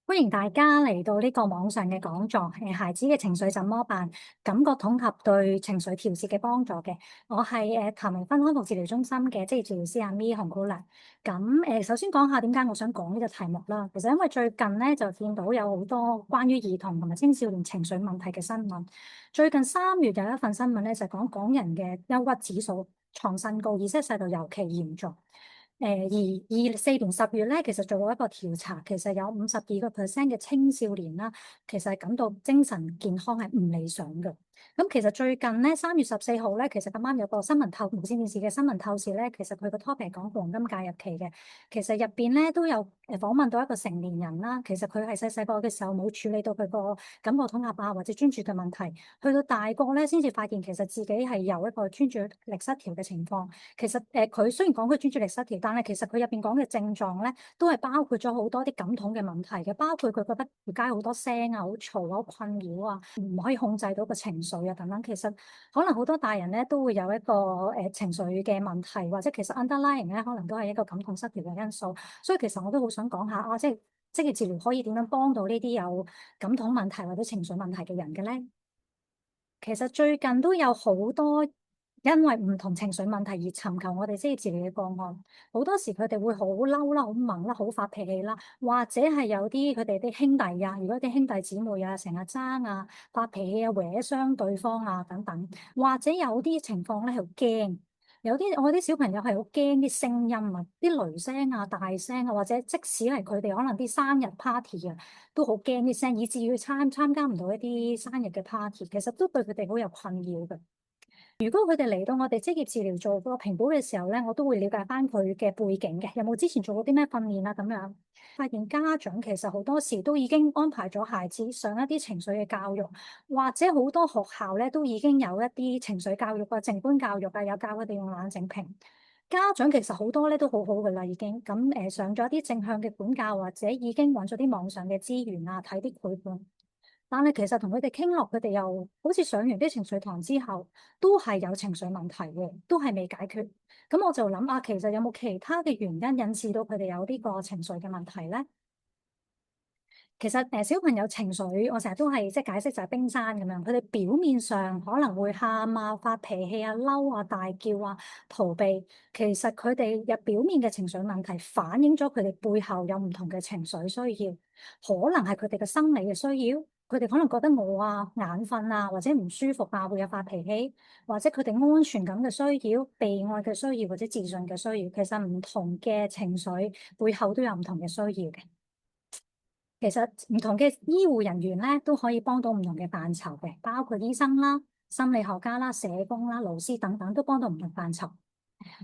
歡迎大家嚟到呢個網上嘅講座，孩子嘅情緒怎麼辦？感覺統合對情緒調節嘅幫助嘅。我係譚明芬康復治療中心嘅職業治療師阿咪紅姑娘。咁首先講下點解我想講呢個題目啦。其實因為最近咧就見到有好多關於兒童同埋青少年情緒問題嘅新聞。最近3月有一份新聞咧就講港人嘅憂鬱指數創新高，而且勢度尤其嚴重。而4年10月咧，其實做過一個調查，其實有52%嘅青少年啦，其實係感到精神健康係唔理想嘅。咁其實最近咧3月14號咧，其實咁啱有個新聞無線電視嘅新聞透視咧，其實佢個 topic 講黃金介入期嘅，其實入邊咧都有訪問到一個成年人啦，其實佢係細細個嘅時候冇處理到佢個感覺統合啊或者專注嘅問題，去到大個咧先至發現其實自己係有一個專注力失調嘅情況。其實佢雖然講佢專注力失調，但係其實佢入邊講嘅症狀咧，都係包括咗好多啲感統嘅問題嘅，包括佢覺得條街好多聲啊，好嘈啊，好困擾啊，唔可以控制到個情緒啊等等。其實可能好多大人咧都會有一個情緒嘅問題，或者其實 underlying 咧可能都係一個感統失調嘅因素。所以其實我都好想講下啊，即係職業治療可以點樣幫到呢啲有感統問題或者情緒問題嘅人嘅咧？其實最近都有好多因為唔同情緒問題而尋求我哋職業治療嘅個案，好多時佢哋會好嬲啦、好猛啦、好發脾氣啦，或者係有啲佢哋啲兄弟啊，如果啲兄弟姊妹啊成日爭啊、發脾氣啊、搲傷對方啊等等，或者有啲情況咧係好驚，我啲小朋友係好驚啲聲音啊、啲雷聲啊、大聲啊，或者即使係佢哋可能啲生日 party 啊，都好驚啲聲，以至於參加唔到一啲生日嘅 party，其實都對佢哋好有困擾嘅。如果佢哋嚟到我哋職業治療做個評估嘅時候咧，我都會了解翻佢嘅背景嘅，有冇之前做過啲咩訓練啊咁樣。發現家長其實好多時都已經安排咗孩子上一啲情緒嘅教育，或者好多學校咧都已經有一啲情緒教育啊、靜觀教育啊，有教佢哋用冷靜瓶。家長其實好多咧都好好噶啦，已經咁上咗一啲正向嘅管教，或者已經揾咗啲網上嘅資源啊，睇啲繪本。但係其實同佢哋傾落，佢哋又好似上完啲情緒堂之後，都係有情緒問題嘅，都係未解決。咁我就諗啊，其實有冇其他嘅原因引致到佢哋有呢個情緒嘅問題咧？其實小朋友情緒，我成日都係即係解釋就係冰山咁樣，佢哋表面上可能會喊啊、發脾氣啊、嬲啊、大叫啊、逃避，其實佢哋有表面嘅情緒問題，反映咗佢哋背後有唔同嘅情緒需要，可能係佢哋嘅生理嘅需要，佢哋可能覺得餓啊、眼瞓啊，或者唔舒服啊，會有發脾氣，或者佢哋安全感嘅需要、被愛嘅需要或者自信嘅需要，其實唔同嘅情緒背後都有唔同嘅需要嘅。其實唔同嘅醫護人員咧都可以幫到唔同嘅範疇嘅，包括醫生啦、心理學家啦、社工啦、老師等等，都幫到唔同範疇。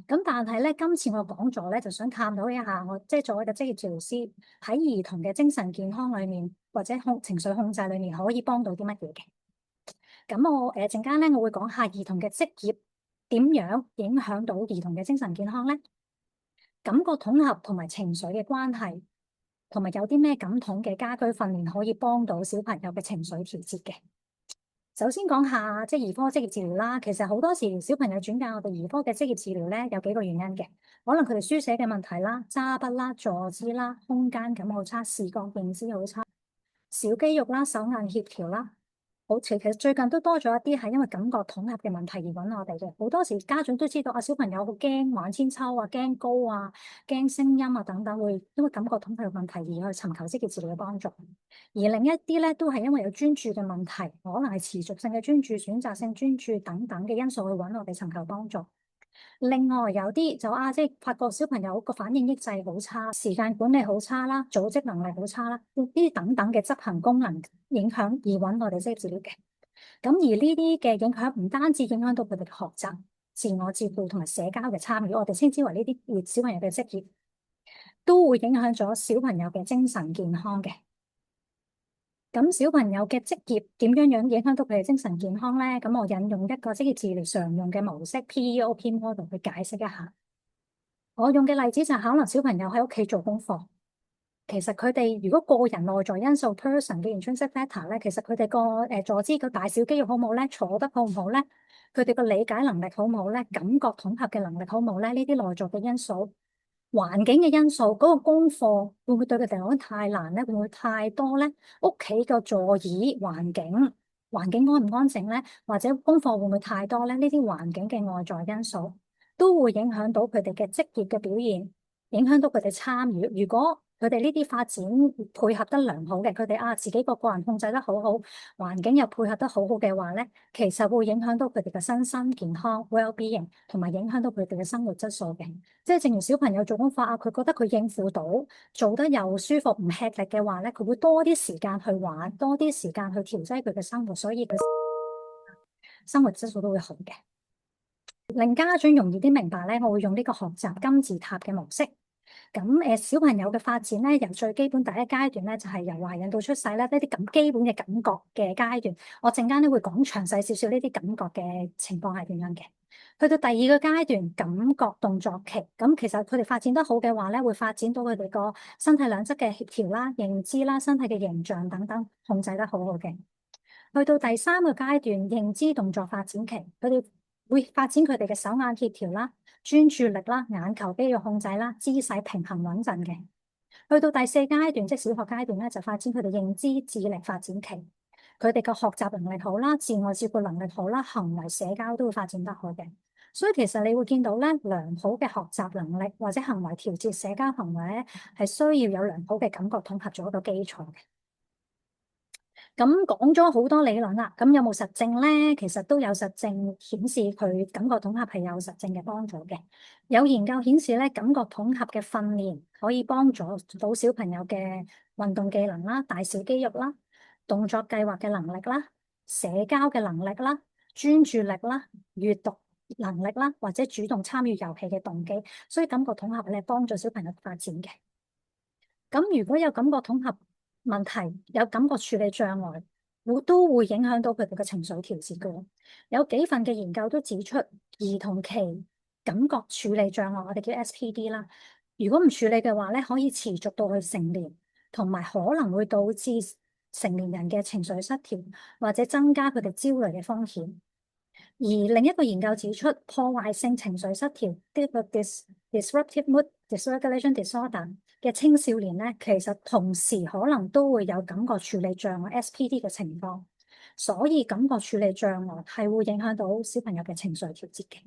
咁但係咧，今次我講座咧就想探討一下我即係作為一個職業治療師喺兒童嘅精神健康裏面或者情緒控制裏面可以幫到啲乜嘢嘅。咁我陣間咧我會講下兒童嘅職業點樣影響到兒童嘅精神健康咧，感覺統合同埋情緒嘅關係。同埋有啲咩感統嘅家居訓練可以幫到小朋友嘅情緒調節嘅？首先講下即係兒科職業治療啦。其實好多時小朋友轉介我哋兒科嘅職業治療咧，有幾個原因嘅。可能佢哋書寫嘅問題啦、揸筆啦、坐姿啦、空間感好差、視覺認知好差、小肌肉啦、手眼協調啦。好，其實最近都多咗一啲係因為感覺統合嘅問題而揾我哋嘅。好多時家長都知道啊，小朋友好驚玩千秋啊，驚高啊，驚聲音啊等等，會因為感覺統合嘅問題而去尋求職業治療嘅幫助。而另一啲咧，都係因為有專注嘅問題，可能係持續性嘅專注、選擇性專注等等嘅因素去揾我哋尋求幫助。另外有啲就即係發覺小朋友個反應抑制好差，時間管理好差啦，組織能力好差啦，呢啲等等嘅執行功能影響而揾我哋職業治療嘅。咁而呢啲嘅影響唔單止影響到佢哋嘅學習、自我照顧同埋社交嘅參與，我哋稱之為呢啲小朋友嘅職業，都會影響咗小朋友嘅精神健康嘅。咁小朋友嘅職業點樣影響到佢哋精神健康咧？咁我引用一個職業治療常用嘅模式 PEOP model 去解釋一下。我用嘅例子就係可能小朋友喺屋企做功課，其實佢哋如果個人內在因素 person 嘅 intrinsic factor 咧，其實佢哋個坐姿個大小肌肉好唔好咧，坐得好唔好咧，佢哋個理解能力好唔好咧，感覺統合嘅能力好唔好咧，呢啲內在嘅因素環境嘅因素，嗰個功課會唔會對佢哋嚟講太難咧？會唔會太多咧？屋企個座椅環境安唔安靜咧？或者功課會唔會太多咧？呢啲環境嘅外在因素都會影響到佢哋嘅職業嘅表現，影響到佢哋參與。如果佢哋呢啲發展配合得良好嘅，佢哋自己個人控制得好好，環境又配合得好好嘅話咧，其實會影響到佢哋嘅身心健康 well-being，同埋影響到佢哋嘅生活質素嘅。即係正如小朋友做功課佢覺得佢應付到，做得又舒服唔吃力嘅話咧，佢會多啲時間去玩，多啲時間去調劑佢嘅生活，所以佢生活質素都會好嘅。令家長容易啲明白咧，我會用呢個學習金字塔嘅模式。咁小朋友嘅發展咧，由最基本第一階段咧，就係由懷孕到出世咧，呢啲咁基本嘅感覺嘅階段。我陣間咧會講詳細少少呢啲感覺嘅情況係點樣嘅。去到第二個階段，感覺動作期，咁其實佢哋發展得好嘅話咧，會發展到佢哋個身體兩側嘅協調啦、認知啦、身體嘅形象等等，控制得好好嘅。去到第三個階段，認知動作發展期，佢哋會發展佢哋嘅手眼協調啦、專注力啦、眼球肌肉控制啦、姿勢平衡穩陣嘅。去到第四階段，即小學階段咧，就發展佢哋認知智力發展期，佢哋個學習能力好啦、自我照顧能力好啦、行為社交都會發展得好嘅。所以其實你會見到咧，良好嘅學習能力或者行為調節、社交行為咧，係需要有良好嘅感覺統合做一個基礎嘅。咁講咗好多理論啦，咁有冇實證咧？其實都有實證顯示佢感覺統合係有實證嘅幫助嘅。有研究顯示咧，感覺統合嘅訓練可以幫助到小朋友嘅運動技能啦、大小肌肉啦、動作計劃嘅能力啦、社交嘅能力啦、專注力啦、閱讀能力啦，或者主動參與遊戲嘅動機，所以感覺統合咧幫助小朋友發展嘅。咁如果有感覺統合問題，有感覺處理障礙，都會影響到佢哋嘅情緒調節嘅。有幾份嘅研究都指出，兒童期感覺處理障礙，我哋叫 SPD 啦。如果唔處理嘅話咧，可以持續到去成年，同埋可能會導致成年人嘅情緒失調，或者增加佢哋焦慮嘅風險。而另一個研究指出，破壞性情緒失調 （disruptive mood dysregulation disorder） 嘅青少年咧，其實同時可能都會有感覺處理障礙 （SPD） 嘅情況，所以感覺處理障礙係會影響到小朋友嘅情緒調節嘅。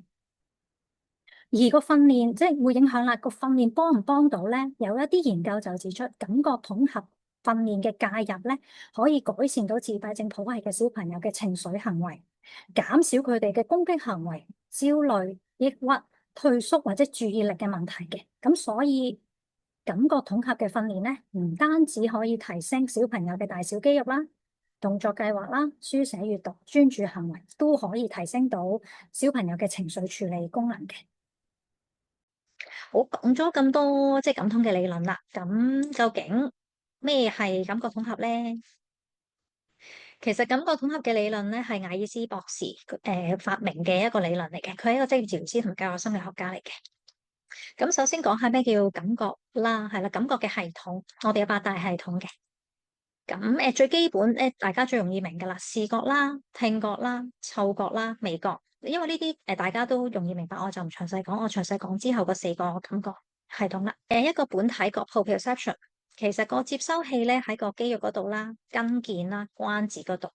而個訓練即係會影響啦，個訓練幫唔幫到咧？有一啲研究就指出，感覺統合訓練嘅介入咧，可以改善到自閉症譜系嘅小朋友嘅情緒行為，減少佢哋嘅攻擊行為、焦慮、抑鬱、退縮或者注意力嘅問題嘅。咁所以感覺統合嘅訓練咧，唔單止可以提升小朋友嘅大小肌肉啦、動作計劃啦、書寫閱讀、專注行為，都可以提升到小朋友嘅情緒處理功能嘅。好，講咗咁多即係感統嘅理論啦，咁究竟咩係感覺統合咧？其實感覺統合嘅理論咧係艾爾斯博士發明嘅一個理論嚟嘅，佢係一個職業治療師同教育心理學家嚟嘅。咁首先講下咩叫感覺啦，係啦，感覺嘅系統，我哋有八大系統嘅。咁最基本大家最容易明噶啦，視覺啦、聽覺啦、嗅覺啦、味覺。因為呢啲大家都容易明白，我就唔詳細講。我詳細講之後嗰四個感覺系統啦。一個本體覺 proprioception，其實個接收器咧喺個肌肉嗰度啦、筋腱啦、關節嗰度。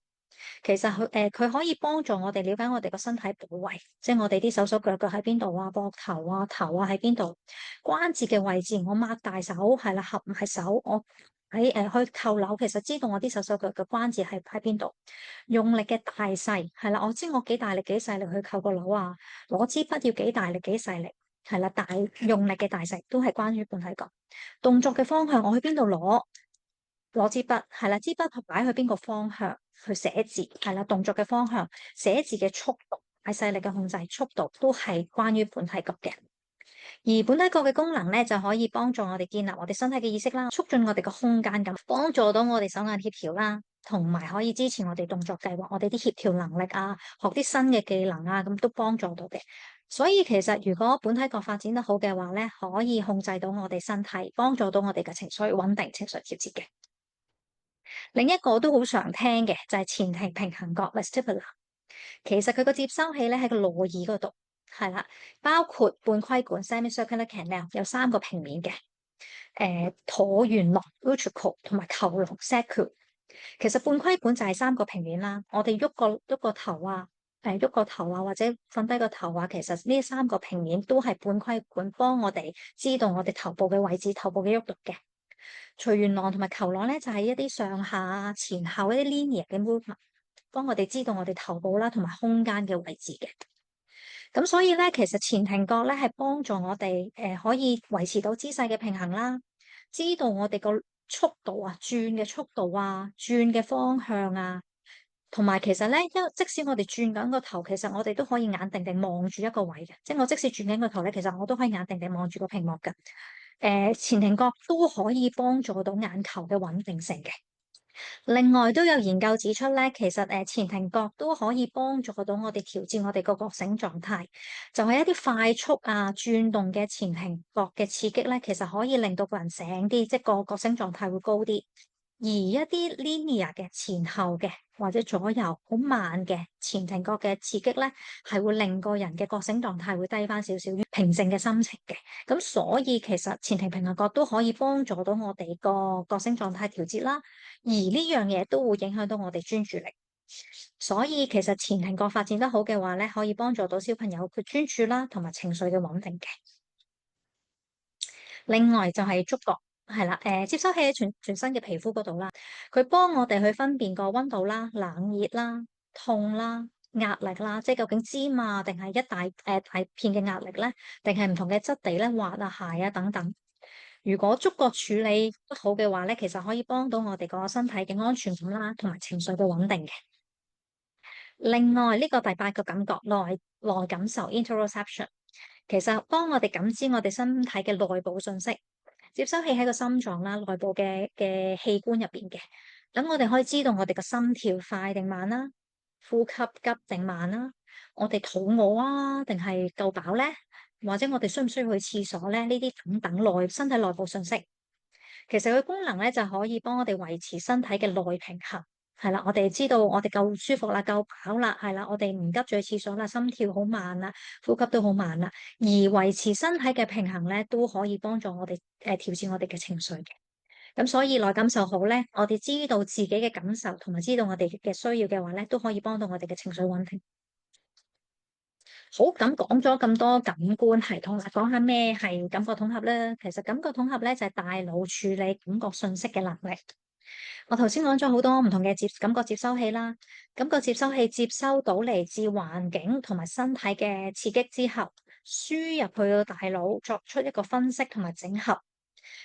其實佢可以幫助我哋了解我哋個身體部位，即係我哋啲手手腳腳喺邊度啊，膊頭啊、頭啊喺邊度，關節嘅位置。我擘大手係啦，合唔係手，我喺去扣鈕，其實知道我啲手手腳腳關節係喺邊度。用力嘅大細係啦，我知我幾大力幾細力去扣個鈕啊。攞支筆要幾大力幾細力係啦，用力嘅大細都係關於本體覺。動作嘅方向，我去邊度攞支筆係啦，支筆擺去邊個方向去寫字係啦，動作嘅方向、寫字嘅速度、大細力嘅控制、速度都係關於本體覺嘅。而本體覺嘅功能咧，就可以幫助我哋建立我哋身體嘅意識啦，促進我哋嘅空間感，幫助到我哋手眼協調啦，同埋可以支持我哋動作計劃，我哋啲協調能力啊，學啲新嘅技能啊，咁都幫助到嘅。所以其實如果本體覺發展得好嘅話咧，可以控制到我哋身體，幫助到我哋嘅情緒穩定、情緒調節嘅。另一個都好常聽嘅就係前庭平衡覺 vestibular，其實佢個接收器咧喺個內耳嗰度。係啦，包括半規管 （semicircular canal） 有三個平面嘅，橢圓囊 （ventricle） 同埋球囊 （sacrum）。其實半規管就係三個平面啦，我哋喐個頭啊，喐個頭啊，或者瞓低個頭啊，其實呢三個平面都係半規管，幫我哋知道我哋頭部嘅位置、頭部嘅喐動嘅。隨緣囊同埋球囊咧，就係一啲上下、前後一啲 linear 嘅 movement，幫我哋知道我哋頭部啦同埋空間嘅位置嘅。咁所以咧，其實前庭覺咧係幫助我哋可以維持到姿勢嘅平衡啦，知道我哋個速度啊、轉嘅速度啊、轉嘅方向啊，同埋其實咧，即使我哋轉緊個頭，其實我哋都可以眼定定望住一個位嘅，即係我即使轉緊個頭咧，其實我都可以眼定定望住個屏幕嘅。前庭覺都可以幫助到眼球嘅穩定性嘅。另外都有研究指出咧，其實前庭覺都可以幫助到我哋調節我哋個覺醒狀態，就係一啲快速啊轉動嘅前庭覺嘅刺激咧，其實可以令到個人醒啲，即係個覺醒狀態會高啲。而一啲 linear 嘅前後嘅或者左右好慢嘅前庭覺嘅刺激咧，係會令個人嘅覺醒狀態會低翻少少，平靜嘅心情嘅。咁所以其實前庭平衡覺都可以幫助到我哋個覺醒狀態調節啦。而呢樣嘢都會影響到我哋專注力。所以其實前庭覺發展得好嘅話咧，可以幫助到小朋友佢專注啦，同埋情緒嘅穩定嘅。另外就係觸覺。係啦，接收器喺全身嘅皮膚嗰度啦，佢幫我哋去分辨個溫度啦、冷熱啦、痛啦、壓力啦，即係究竟尖啊，定係大片嘅壓力咧，定係唔同嘅質地咧，滑啊、鞋啊等等。如果觸覺處理得好嘅話咧，其實可以幫到我哋個身體嘅安全感啦，同埋情緒嘅穩定嘅。另外呢個第八個感覺內感受 interoception，其實幫我哋感知我哋身體嘅內部信息。接收器喺個心臟啦，內部嘅器官入邊嘅，等我哋可以知道我哋個心跳快定慢啦，呼吸急定慢啦，我哋肚餓啊定係夠飽咧，或者我哋需唔需要去廁所咧？呢啲等等身體內部信息，其實佢功能咧就可以幫我哋維持身體嘅內平衡。係啦，我哋知道我哋夠舒服啦，夠飽啦，係啦，我哋唔急住去廁所啦，心跳好慢啦，呼吸都好慢啦，而維持身體嘅平衡咧，都可以幫助我哋調節我哋嘅情緒嘅。咁所以內感受好咧，我哋知道自己嘅感受同埋知道我哋嘅需要嘅話咧，都可以幫到我哋嘅情緒穩定。好，咁講咗咁多感官系統啦，講下咩係感覺統合咧？其實感覺統合咧就係大腦處理感覺信息嘅能力。我頭先講咗好多唔同嘅感覺接收器啦，感覺接收器接收到嚟自環境同埋身體嘅刺激之後，輸入去個大腦作出一個分析同埋整合，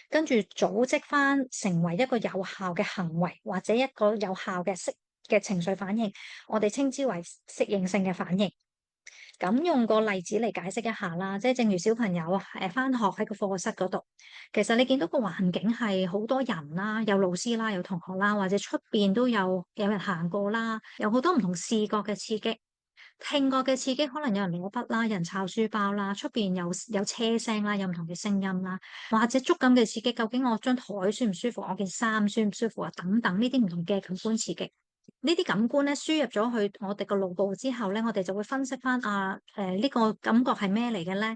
跟住組織翻成為一個有效嘅行為或者一個有效嘅情緒反應，我哋稱之為適應性嘅反應。咁用個例子嚟解釋一下啦，即係正如小朋友返學喺個課室嗰度，其實你見到個環境係好多人啦，有老師啦，有同學啦，或者出邊都有人行過啦，有好多唔同視覺嘅刺激，聽覺嘅刺激，可能有人攞筆啦，有人抄書包啦，出邊有車聲啦，有唔同嘅聲音啦，或者觸感嘅刺激，究竟我張台舒唔舒服，我件衫舒唔舒服啊，等等呢啲唔同嘅感官刺激。呢啲感官咧輸入咗去我哋個腦部之後咧，我哋就會分析翻呢個感覺係咩嚟嘅咧？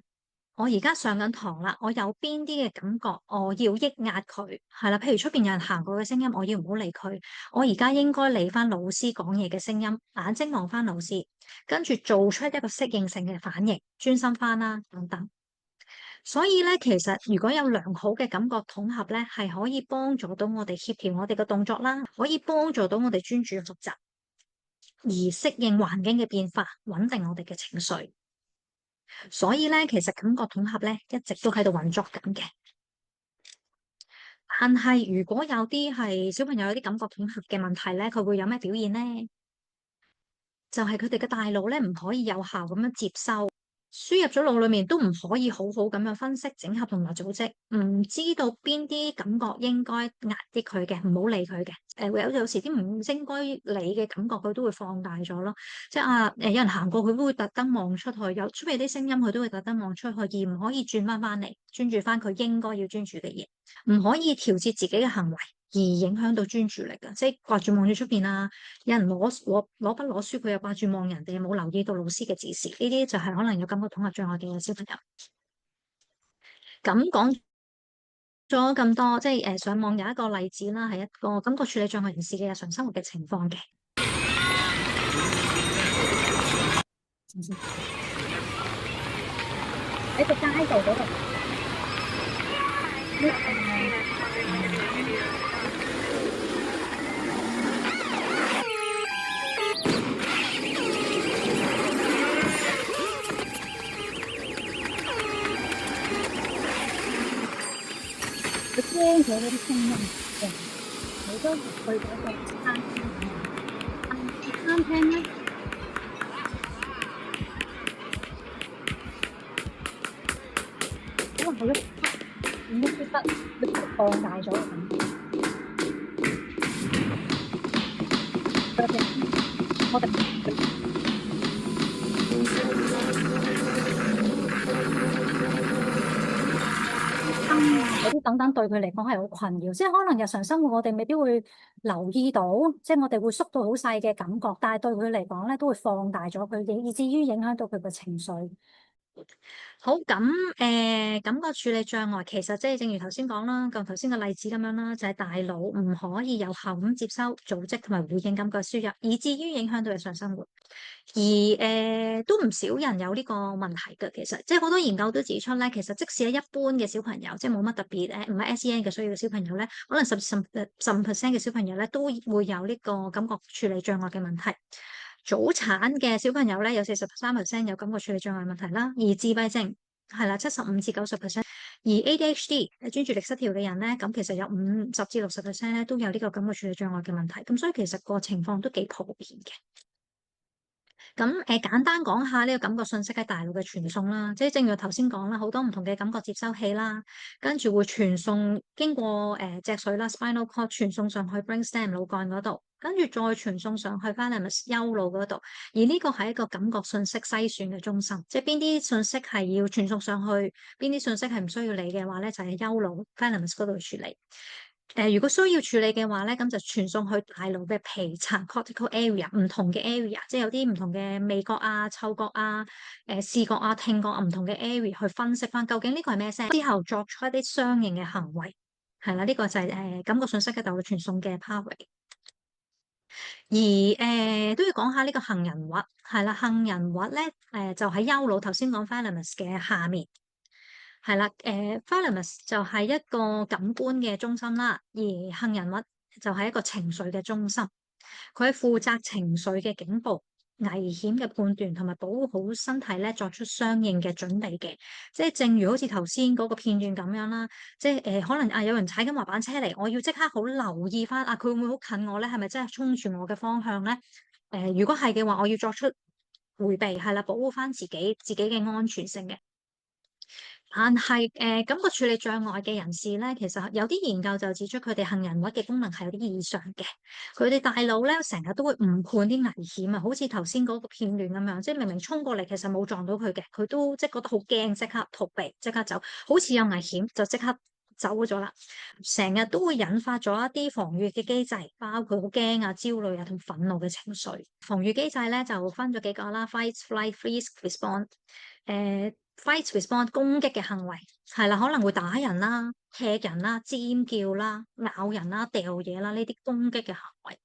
我而家上緊堂啦，我有邊啲嘅感覺，我要抑壓佢，係啦。譬如出邊有人行過嘅聲音，我要唔好理佢。我而家應該理翻老師講嘢嘅聲音，眼睛望翻老師，跟住做出一個適應性嘅反應，專心翻啦，等等。所以咧，其實如果有良好嘅感覺統合咧，係可以幫助到我哋協調我哋嘅動作啦，可以幫助到我哋專注學習，而適應環境嘅變化，穩定我哋嘅情緒。所以咧，其實感覺統合咧一直都喺度運作緊嘅。但係如果有啲係小朋友有啲感覺統合嘅問題咧，佢會有咩表現咧？就係佢哋嘅大腦咧唔可以有效咁樣接收。輸入咗腦裏面都唔可以好好咁樣分析、整合同埋組織，唔知道邊啲感覺應該壓啲佢嘅，唔好理佢嘅。有時啲唔應該理嘅感覺，佢都會放大咗咯。即係有人行過，佢都會特登望出去，有出邊啲聲音，佢都會特登望出去，而唔可以轉翻翻嚟，專注翻佢應該要專注嘅嘢，唔可以調節自己嘅行為，而影響到專注力嘅，即係掛住望住出邊啊，有人攞筆攞書，佢又掛住望人哋，冇留意到老師嘅指示，呢啲就係可能有感覺統合障礙嘅小朋友。咁講咗咁多，即係上網有一個例子啦，係一個感覺處理障礙人士嘅日常生活嘅情況嘅。喺個街道嗰度，佢聽咗嗰啲聲音嘅，你都去嗰個餐廳，餐廳咧，可能佢一點一啲筆放大咗嘅感覺。我哋嗰啲等等對佢嚟講係好困擾，即係可能日常生活我哋未必會留意到，即係我哋會縮到好細嘅感覺，但係對佢嚟講咧都會放大咗佢，以至於影響到佢嘅情緒。好，咁感覺處理障礙其實即係正如頭先講啦，咁頭先個例子咁樣啦，就係大腦唔可以有效咁接收、組織同埋回應感覺輸入，以至於影響到日常生活。而都唔少人有呢個問題嘅，其實即係好多研究都指出咧，其實即使係一般嘅小朋友，即係冇乜特別唔係 SEN 嘅需要嘅小朋友咧，可能15%嘅小朋友咧都會有呢個感覺處理障礙嘅問題。早產嘅小朋友咧有43%有感覺處理障礙問題啦，而自閉症係啦75%至90%，而 ADHD 專注力失調嘅人咧，咁其實有50%至60%咧都有呢個感覺處理障礙嘅問題，咁所以其實個情況都幾普遍嘅。咁簡單講下呢個感覺信息喺大腦嘅傳送啦，即係正如頭先講啦，好多唔同嘅感覺接收器啦，跟住會傳送經過脊髓啦 （spinal cord） 傳送上去 brainstem 腦幹嗰度，跟住再傳送上去 thalamus 丘腦嗰度。而呢個係一個感覺信息篩選嘅中心，即係邊啲信息係要傳送上去，邊啲信息係唔需要理嘅話咧，就係丘腦 thalamus 嗰度處理。如果需要處理嘅話咧，咁就傳送去大腦嘅皮層 cortical area，唔同嘅 area，即係有啲唔同嘅味覺啊、嗅覺啊、視覺啊、聽覺啊唔同嘅 area 去分析翻究竟呢個係咩聲，之後作出一啲相應嘅行為，係啦，呢個就係感覺信息嘅大腦傳送嘅 pathway。而都要講下呢個杏仁核，係啦，杏仁核咧就喺丘腦頭先講 thalamus 嘅下面。係啦，thalamus 就係一個感官嘅中心啦，而杏仁核就係一個情緒嘅中心，佢係負責情緒嘅警報、危險嘅判斷同埋保護好身體咧，作出相應嘅準備嘅。即係正如好似頭先嗰個片段咁樣啦，即係可能有人踩緊滑板車嚟，我要即刻好留意翻佢會唔會好近我咧？係咪真係衝住我嘅方向咧？如果係嘅話，我要作出迴避，係啦，保護翻自己嘅安全性嘅。但係感覺處理障礙嘅人士咧，其實有啲研究就指出佢哋杏仁核嘅功能係有啲異常嘅。佢哋大腦咧成日都會誤判啲危險啊，好似頭先嗰個片段咁樣，即係明明衝過嚟，其實冇撞到佢嘅，佢都即係覺得好驚，即刻逃避，即刻走，好似有危險就即刻走咗啦。成日都會引發咗一啲防禦嘅機制，包括好驚啊、焦慮啊同憤怒嘅情緒。防禦機制咧就分咗幾個啦：fight、flight、freeze、respond。fight response 攻擊嘅行為係啦，可能會打人啦、踢人啦、尖叫啦、咬人啦、掉嘢啦，呢啲攻擊嘅行為。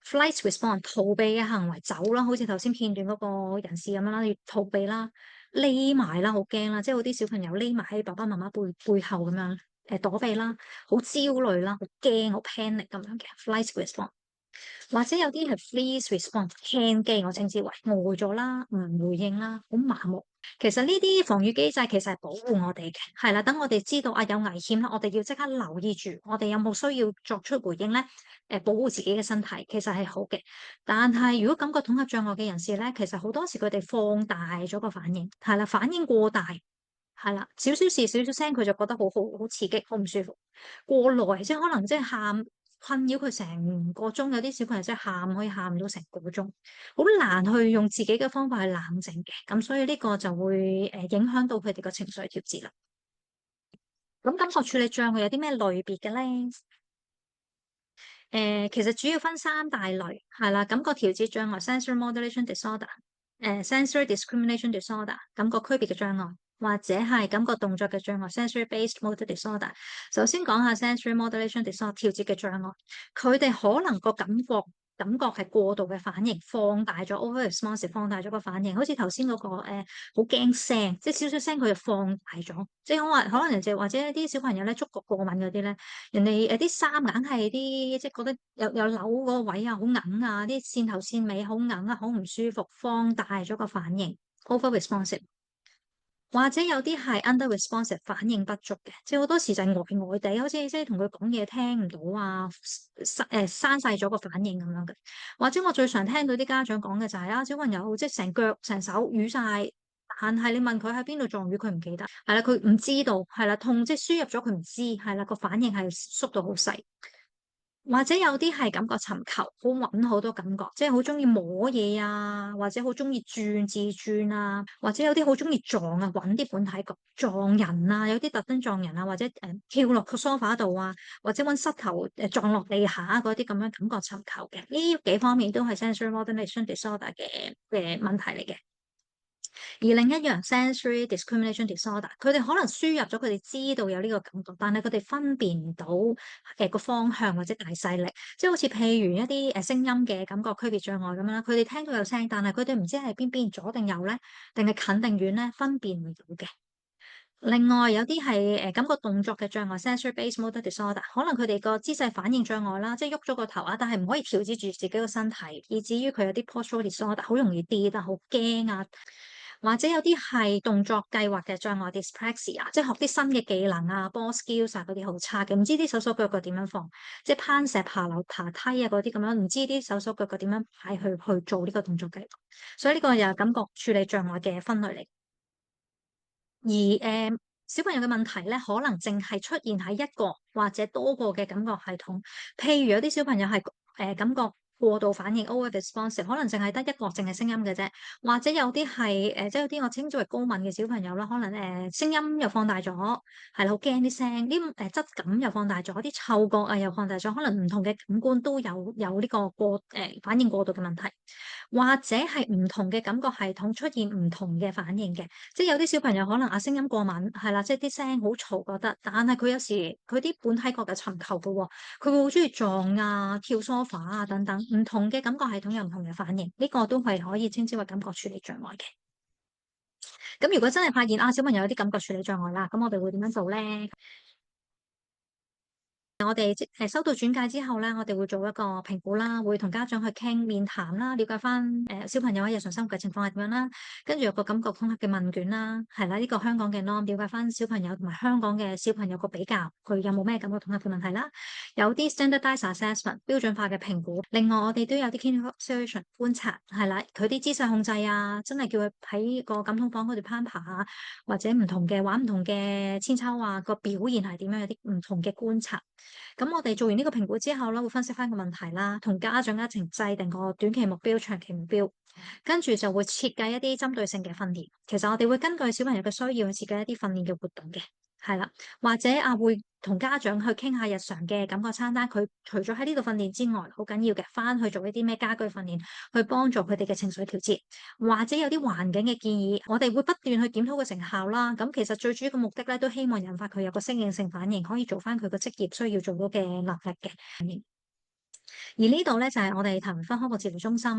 flight response 逃避嘅行為，走啦，好似頭先片段嗰個人士咁樣啦，要逃避啦、匿埋啦，好驚啦，即係好啲小朋友匿埋喺爸爸媽媽背後咁樣躲避啦，好焦慮啦，好驚好 panic 咁樣嘅 flight response。或者有啲係 freeze response 輕機，我稱之為呆咗啦，唔回應啦，好麻木。其實呢啲防禦機制其實係保護我哋嘅，係啦，等我哋知道啊有危險啦，我哋要即刻留意住，我哋有冇需要作出回應咧？保護自己嘅身體其實係好嘅。但係如果感覺統合障礙嘅人士咧，其實好多時佢哋放大咗個反應，係啦，反應過大，係啦，少少事少少聲佢就覺得好刺激，好唔舒服。過耐即係可能即係喊。困擾佢成個鐘，有啲小朋友真係喊可以喊到成個鐘，好難去用自己嘅方法去冷靜嘅，咁所以呢個就會影響到佢哋個情緒調節啦。咁感覺處理障礙有啲咩類別嘅咧？其實主要分三大類，係啦，感覺調節障礙 （sensory modulation disorder）、sensory discrimination disorder 感覺區別嘅障礙，或者係感覺動作嘅障礙 （sensory based motor disorder）。首先講下 sensory modulation disorder 調節嘅障礙，佢哋可能個感覺係過度嘅反應，放大咗 over response，放大咗個反應，好似頭先嗰個好驚聲，即係少少聲佢就放大咗，即係可能人哋或者一啲小朋友咧觸覺過敏嗰啲咧。人哋啲衫硬係啲，即係覺得有扭嗰個位啊，好硬啊，啲線頭線尾好硬啊，好唔舒服，放大咗個反應，over responsive，或者有啲係 under responsive，反應不足嘅，即係好多時就係呆呆地，好似即係同佢講嘢聽唔到啊，閂晒咗個反應咁樣嘅。或者我最常聽到啲家長講嘅就係啊，小朋友即係成腳成手瘀晒。但係你問佢喺邊度撞瘀，佢唔記得，係啦，佢唔知道，係啦，痛即係輸入咗佢唔知，係啦，個反應係縮到好細，或者有啲係感覺尋求，好揾好多感覺，即係好中意摸嘢啊，或者好中意轉自轉啊，或者有啲好中意撞啊，揾啲本體角撞人啊，有啲特登撞人啊，或者跳落個梳化度啊，或者揾膝頭撞落地下嗰啲咁樣感覺尋求嘅，呢幾方面都係 sensory modulation disorder 嘅問題嚟嘅。而另一樣 sensory discrimination disorder，佢哋可能輸入咗，佢哋知道有呢個感覺，但係佢哋分辨唔到個方向或者大細力，即係好似譬如一啲聲音嘅感覺區別障礙咁樣啦，佢哋聽到有聲，但係佢哋唔知係邊左定右咧，定係近定遠咧，分辨唔到嘅。另外有啲係感覺動作嘅障礙 sensory based motor disorder，可能佢哋個姿勢反應障礙啦，即係喐咗個頭啊，但係唔可以調節住自己個身體，以至於佢有啲 postural disorder，好容易跌啊，好驚啊。或者有啲係動作計劃嘅障礙 dyspraxia，即係學啲新嘅技能啊，ball skills 啊嗰啲好差嘅，唔知啲手手腳腳點樣放，即係攀石、爬樓、爬梯啊嗰啲咁樣，唔知啲手手腳腳點樣擺去做呢個動作計劃，所以呢個又係感覺處理障礙嘅分類嚟。而小朋友嘅問題咧，可能淨係出現喺一個或者多個嘅感覺系統，譬如有啲小朋友係感覺過度反應 over responsive，可能淨係得一個淨係聲音嘅啫，或者有啲係即係有啲我稱之為高敏嘅小朋友啦，可能聲音又放大咗，係啦，好驚啲聲，啲質感又放大咗，啲嗅覺啊又放大咗，可能唔同嘅感官都有呢個反應過度嘅問題。或者係唔同嘅感覺系統出現唔同嘅反應嘅，即係有啲小朋友可能聲音過敏，係啦，即係啲聲好嘈覺得，但係佢有時佢啲本體覺嘅尋求嘅喎，佢會好中意撞啊、跳梳化啊等等，唔同嘅感覺系統有唔同嘅反應，呢個都係可以稱之為感覺處理障礙嘅。咁如果真係發現小朋友有啲感覺處理障礙啦，咁我哋會點樣做咧？我哋收到轉介之後咧，我哋會做一個評估啦，會同家長去傾面談啦，了解翻小朋友喺日常生活嘅情況係點樣啦，跟住有個感覺統合嘅問卷啦，係啦，呢個香港嘅 norm，了解翻小朋友同埋香港嘅小朋友個比較，佢有冇咩感覺統合嘅問題啦，有啲 standardized assessment 標準化嘅評估，另外我哋都有啲 clinical observation 觀察，係啦，佢啲姿勢控制啊，真係叫佢喺個感統房嗰度攀爬啊，或者唔同嘅玩唔同嘅千秋啊，個表現係點樣，有啲唔同嘅觀察。咁我哋做完呢個評估之後咧，會分析翻個問題啦，同家長一齊制定個短期目標、長期目標，跟住就會設計一啲針對性嘅訓練。其實我哋會根據小朋友嘅需要去設計一啲訓練嘅活動嘅，係啦，或者會同家長去傾下日常嘅感覺餐單。佢除咗喺呢度訓練之外，好緊要嘅，翻去做一啲咩家居訓練，去幫助佢哋嘅情緒調節，或者有啲環境嘅建議，我哋會不斷去檢討個成效啦。咁其實最主要嘅目的咧，都希望引發佢有個適應性反應，可以做翻佢個職業需要做到嘅能力嘅。而呢度咧就係我哋譚榮芬康復治療中心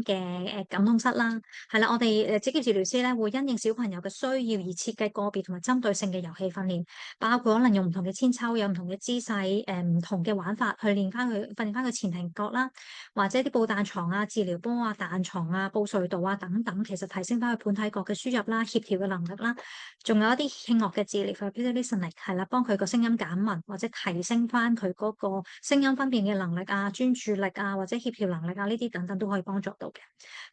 嘅感統室啦，係啦，我哋職業治療師咧會因應小朋友嘅需要而設計個別同埋針對性嘅遊戲訓練，包括可能用唔同嘅千秋，有唔同嘅姿勢，唔同嘅玩法去練翻佢，訓練翻佢前庭覺啦，或者啲布彈床啊、治療波啊、彈床啊、布隧道啊等等，其實提升翻佢本體覺嘅輸入啦、協調嘅能力啦，仲有一啲輕樂嘅治療 therapeutic listening 係啦，幫佢個聲音減敏或者提升翻佢嗰個聲音分辨嘅能力啊、專注力啊或者協調能力啊，呢啲等等都可以幫助到嘅。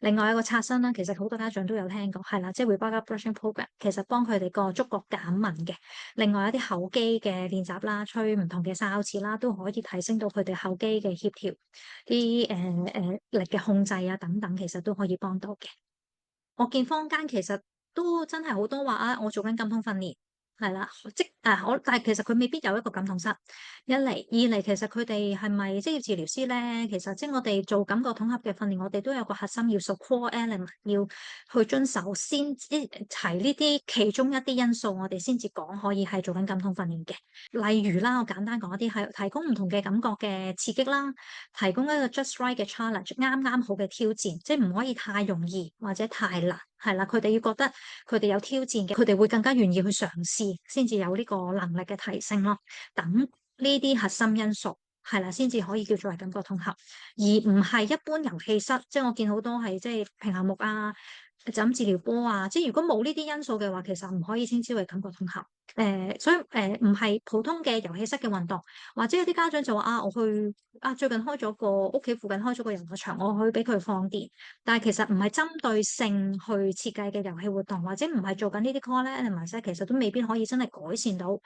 另外一個刷新啦，其實好多家長都有聽過，係啦，即係 Rebecca Brushing Program，其實幫佢哋個觸覺減敏嘅。另外一啲口肌嘅練習啦，吹唔同嘅哨子啦，都可以提升到佢哋口肌嘅協調，啲力嘅控制啊等等，其實都可以幫到嘅。我見坊間其實都真係好多話我做緊感統訓練。係啦，但係其實佢未必有一個感統室。一嚟，二嚟，其實佢哋係咪職業治療師咧？其實即係我哋做感覺統合嘅訓練，我哋都有個核心要素 core element 要去遵守，先提呢啲其中一啲因素，我哋先至講可以係做緊感統訓練嘅。例如啦，我簡單講一啲係提供唔同嘅感覺嘅刺激啦，提供一個 just right 嘅 challenge，啱啱好嘅挑戰，即係唔可以太容易或者太難。係啦，佢哋要覺得佢哋有挑戰嘅，佢哋會更加願意去嘗試，先至有呢個能力嘅提升咯。等呢啲核心因素係啦，先至可以叫做係感覺統合，而唔係一般遊戲室。即係我見好多係即係平衡木啊、就咁治療波啊。即係如果冇呢啲因素嘅話，其實唔可以稱之為感覺統合。所以唔係普通嘅遊戲室嘅運動，或者有啲家長就話啊，我去最近開咗個屋企附近開咗個遊樂場，我去俾佢放電，但係其實唔係針對性去設計嘅遊戲活動，或者唔係做緊呢啲 core elements，其實都未必可以真係改善到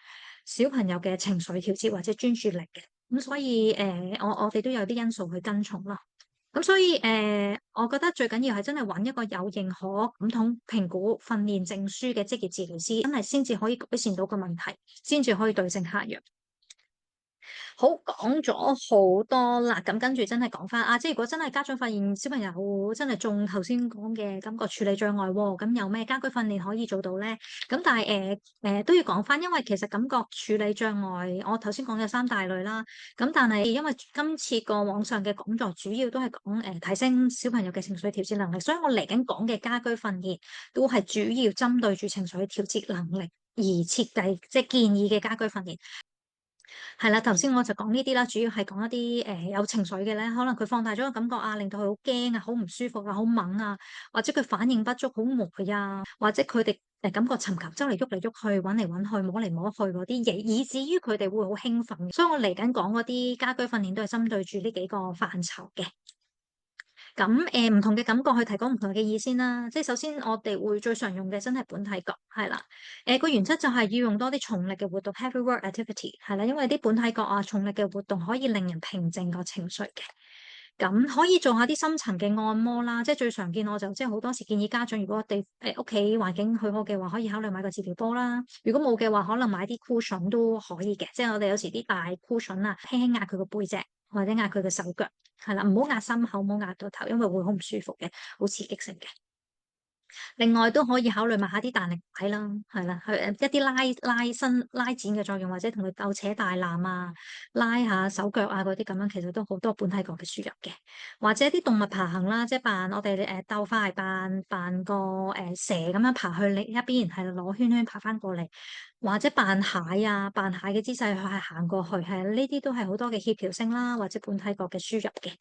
小朋友嘅情緒調節或者專注力嘅。咁所以我哋都有啲因素去跟從啦。咁所以我覺得最緊要係真係揾一個有認可感統評估訓練證書嘅職業治療師，真係先至可以改善到個問題，先至可以對症下藥。好，講咗好多啦，咁跟住真係講翻即係如果真係家長發現小朋友真係中頭先講嘅感覺處理障礙喎，咁有咩家居訓練可以做到咧？咁但係都要講翻，因為其實感覺處理障礙，我頭先講嘅三大類啦，咁但係因為今次個網上嘅講座主要都係講提升小朋友嘅情緒調節能力，所以我嚟緊講嘅家居訓練都係主要針對住情緒調節能力而設計，即係建議嘅家居訓練。係啦，頭先我就講呢啲啦，主要係講一啲有情緒嘅咧，可能佢放大咗個感覺令到佢好驚啊，好唔舒服啊，好猛啊，或者佢反應不足，好呆啊，或者佢哋感覺尋求周嚟喐嚟喐去，揾嚟揾去，摸嚟摸去嗰啲嘢，以至於佢哋會好興奮。所以我嚟緊講嗰啲家居訓練都係針對住呢幾個範疇嘅。咁唔同嘅感覺去提供唔同嘅意先啦。即係首先我哋會最常用嘅真係本體覺係啦。個原則就係要用多啲重力嘅活動 heavy work activity 係啦，因為啲本體覺重力嘅活動可以令人平靜個情緒嘅。咁可以做下啲深層嘅按摩啦。即係最常見我就即係好多時建議家長，如果我哋屋企環境許可嘅話，可以考慮買個治療波啦。如果冇嘅話，可能買啲 cushion 都可以嘅。即係我哋有時啲大 cushion 輕輕壓佢個背脊或者壓佢個手腳。係啦，唔好壓心口，唔好壓到頭，因為會好唔舒服嘅，好刺激性嘅。另外都可以考慮買下啲彈力帶啦，係啦，去一啲拉展嘅作用，或者同佢鬥扯大纜拉下手腳嗰啲咁樣，其實都好多本體覺嘅輸入嘅。或者啲動物爬行啦，即係扮我哋鬥快扮個蛇咁樣爬去另一邊，係攞圈圈爬翻過嚟，或者扮蟹嘅姿勢去行過去，係呢啲都係好多嘅協調性啦，或者本體覺嘅輸入嘅。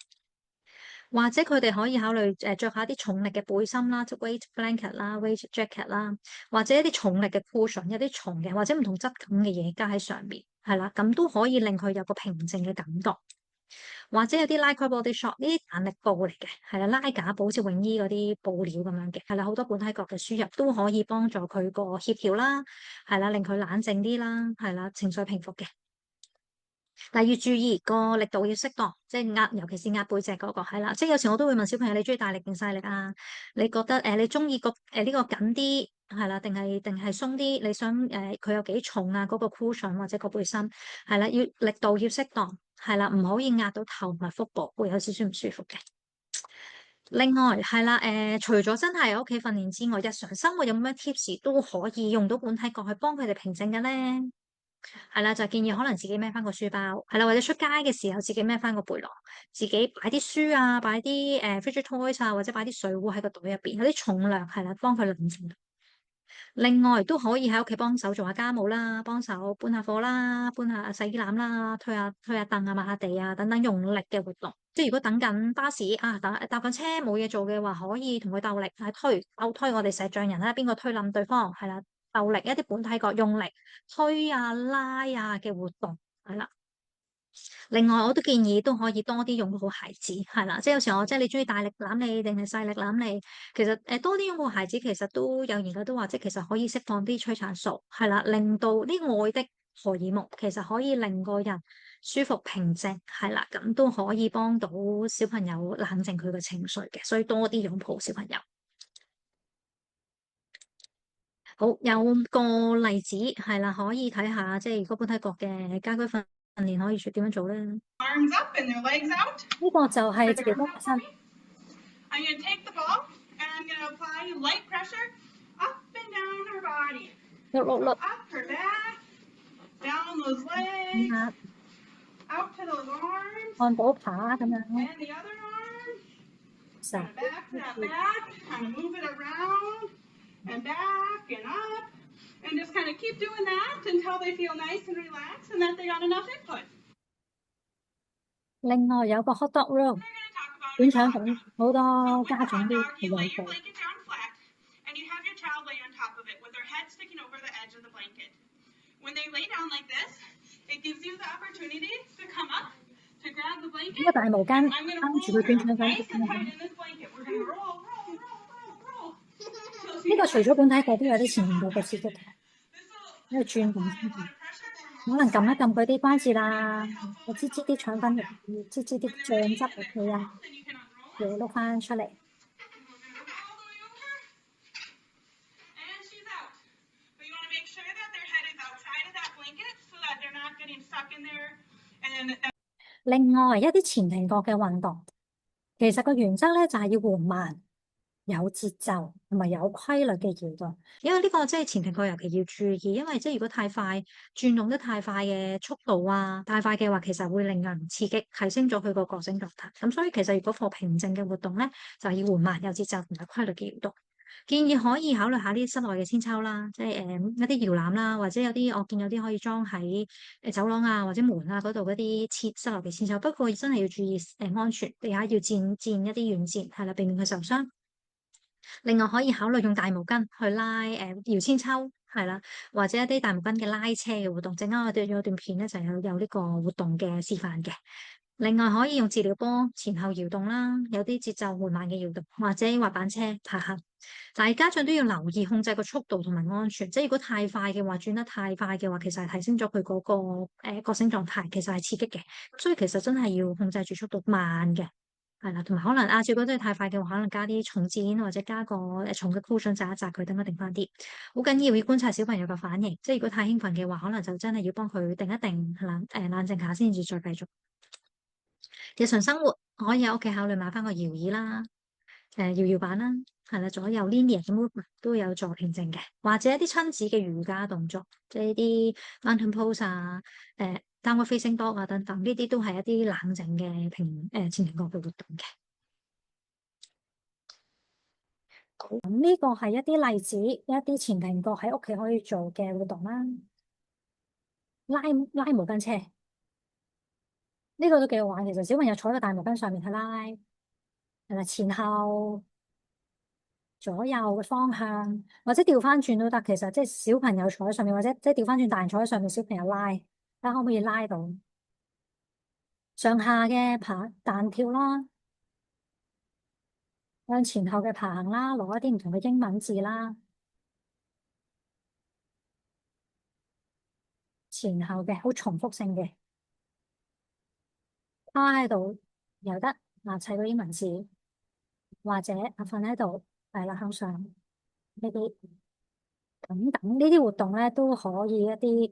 或者佢哋可以考慮着下啲重力嘅背心啦，即 weight blanket 啦、weight jacket 啦，或者一啲重力嘅 cushion，一啲重嘅或者唔同質感嘅嘢加喺上面，係啦，咁都可以令佢有個平靜嘅感覺。或者有啲 Lycra body shop 呢啲彈力布嚟嘅，係啦，拉架布好似泳衣嗰啲布料咁樣嘅，係啦，好多本體覺嘅輸入都可以幫助佢個協調啦，係啦，令佢冷靜啲啦，係啦，情緒平復嘅。但要注意個力度要適當，即係壓，尤其是壓背脊嗰個係啦。即係有時我都會問小朋友：你中意大力定細力啊？你覺得你中意個呢個緊啲係啦，定係鬆啲？你想佢有幾重啊？嗰個 cushion 或者個背心係啦，要力度要適當係啦，唔可以壓到頭同埋腹部，會有少少唔舒服嘅。另外係啦，除咗真係喺屋企訓練之外，日常生活有冇咩 tips 都可以用到本體覺去幫佢哋平靜嘅咧？係啦，就建議可能自己孭翻個書包，係啦，或者出街嘅時候自己孭翻個背囊，自己擺啲書擺啲fidget toys 或者擺啲水壺喺個袋入邊，有啲重量係啦，幫佢冷靜。另外都可以喺屋企幫手做下家務啦，幫手搬下貨啦，搬下洗衣籃啦，推下凳抹下地等等用力嘅活動。即係如果等緊巴士搭緊車冇嘢做嘅話，可以同佢鬥力鬥推我哋石像人啦，邊個推冧對方係啦。鬥力一啲本體覺用力推拉嘅活動係啦。另外我都建議都可以多啲擁抱孩子係啦，即係有時候即係你中意大力攬你定係細力攬你，其實多啲擁抱孩子其實都有研究都話，即係其實可以釋放啲催產素係啦，令到啲愛的荷爾蒙其實可以令個人舒服平靜係啦，咁都可以幫到小朋友冷靜佢嘅情緒嘅，所以多啲擁抱小朋友。好，有個例子係啦，可以睇下，即係如果本體覺嘅家居訓練可以點樣做咧？呢 Arms up and their legs out. 個就係 Put 直 your 條 arms 波 out 身 for me. I'm going to take the ball and I'm going to apply light pressure up and down her body. 碌碌 So 碌 up her back, down those 咁 legs, 啊，out to those arms, 漢堡扒咁樣 and the other arm. 成 Kind of back to that back, kind of move it around and back and up. And just kind of keep doing that until they feel nice and relaxed and that they got enough input. 另外有個 hot dog roll， We're going to talk about 短 a 腸 hot 卷， dog. 好 So 多 with 家 the 長 hot 都 dog, 會 you 有 lay your 做。 blanket down flat and you have your child lay on top of it with their head sticking over the edge of the blanket. When they lay down like this, it gives you the opportunity to come up, to grab the 呢 blanket. 個大毛巾 I'm going to 擔住 roll 佢 her 短腸 up 卷 nice 咁 and 樣。 tight in this blanket. We're going to roll, roll, roll, roll, roll. So 呢 she 個 gets 除咗本體覺都有 nice 啲 and 前面 she 部 goes 嘅 up. 刺激嘅， This will 因為轉動 apply 先 a 至， lot of pressure from 可 both 能撳一 sides. 撳佢啲關節 And it's 啦， really helpful 或 to 擠 help 啲 them 腸 calm 粉入 down. 去，擠啲 When they're 醬 ready 汁 and 入 they're 去啊， calm, then you can unroll 又 it. 碌翻出嚟。 And we're going to go all the way over. And she's out. But you want to make sure that their head is outside of that blanket so that they're not getting stuck in there. And 另外一啲前庭覺嘅運動，其實個原則咧就係要緩慢、有節奏同埋有規律嘅搖動。因為呢個即係前庭覺尤其要注意，因為即係如果太快轉動得太快嘅速度啊，太快嘅話，其實會令人刺激，提升咗佢個覺醒狀態。咁所以其實如果課平靜嘅活動咧，就要緩慢、有節奏同埋規律嘅搖動。建議可以考慮下啲室內嘅千秋啦，即係一啲搖籃啦，或者有啲我見有啲可以裝喺走廊啊或者門啊嗰度嗰啲室內嘅千秋。不過真係要注意安全，地下要墊一啲軟墊，係啦，避免佢受傷。另外可以考慮用大毛巾去拉搖千秋，係啦，或者一啲大毛巾嘅拉車嘅活動。陣間我哋有段片咧就有呢個活動嘅示範嘅。另外可以用治療波前後搖動啦，有啲節奏緩慢嘅搖動，或者滑板車拍下。但係家長都要留意控制個速度同埋安全，即係如果太快嘅話，轉得太快嘅話，其實係提升咗佢嗰個覺醒狀態，其實係刺激嘅。所以其實真係要控制住速度慢嘅，係啦，同埋可能如果真係太快嘅話，可能加啲重墊或者加個重嘅 cushion 扎一扎佢，等佢定翻啲。好緊要觀察小朋友嘅反應，即係如果太興奮嘅話，可能就真係要幫佢定一定冷靜下先至再繼續。日常生活可以喺屋企考慮買翻個搖椅啦，搖板啦，係啦，左右 linear 嘅 movement 都有助平靜嘅，或者一啲親子嘅瑜伽動作，即係啲 mountain pose 啊，downward facing dog 啊等等，呢啲都係一啲冷靜嘅前庭覺嘅活動嘅。咁呢個係一啲例子，一啲前庭覺喺屋企可以做嘅活動啦。拉毛巾車，呢個都幾好玩。其實小朋友坐喺個大毛巾上面去拉，係啦，前後左右嘅方向，或者調翻轉都得。其實即係小朋友坐喺上面，或者即係調翻轉大人坐喺上面，小朋友拉，睇下可唔可以拉到上下嘅彈跳啦，向前後嘅爬行啦，攞一啲唔同嘅英文字啦，前後嘅好重複性嘅，趴喺度又得，砌個英文字，或者瞓喺度，係啦，向上呢啲等等呢啲活動咧，都可以一啲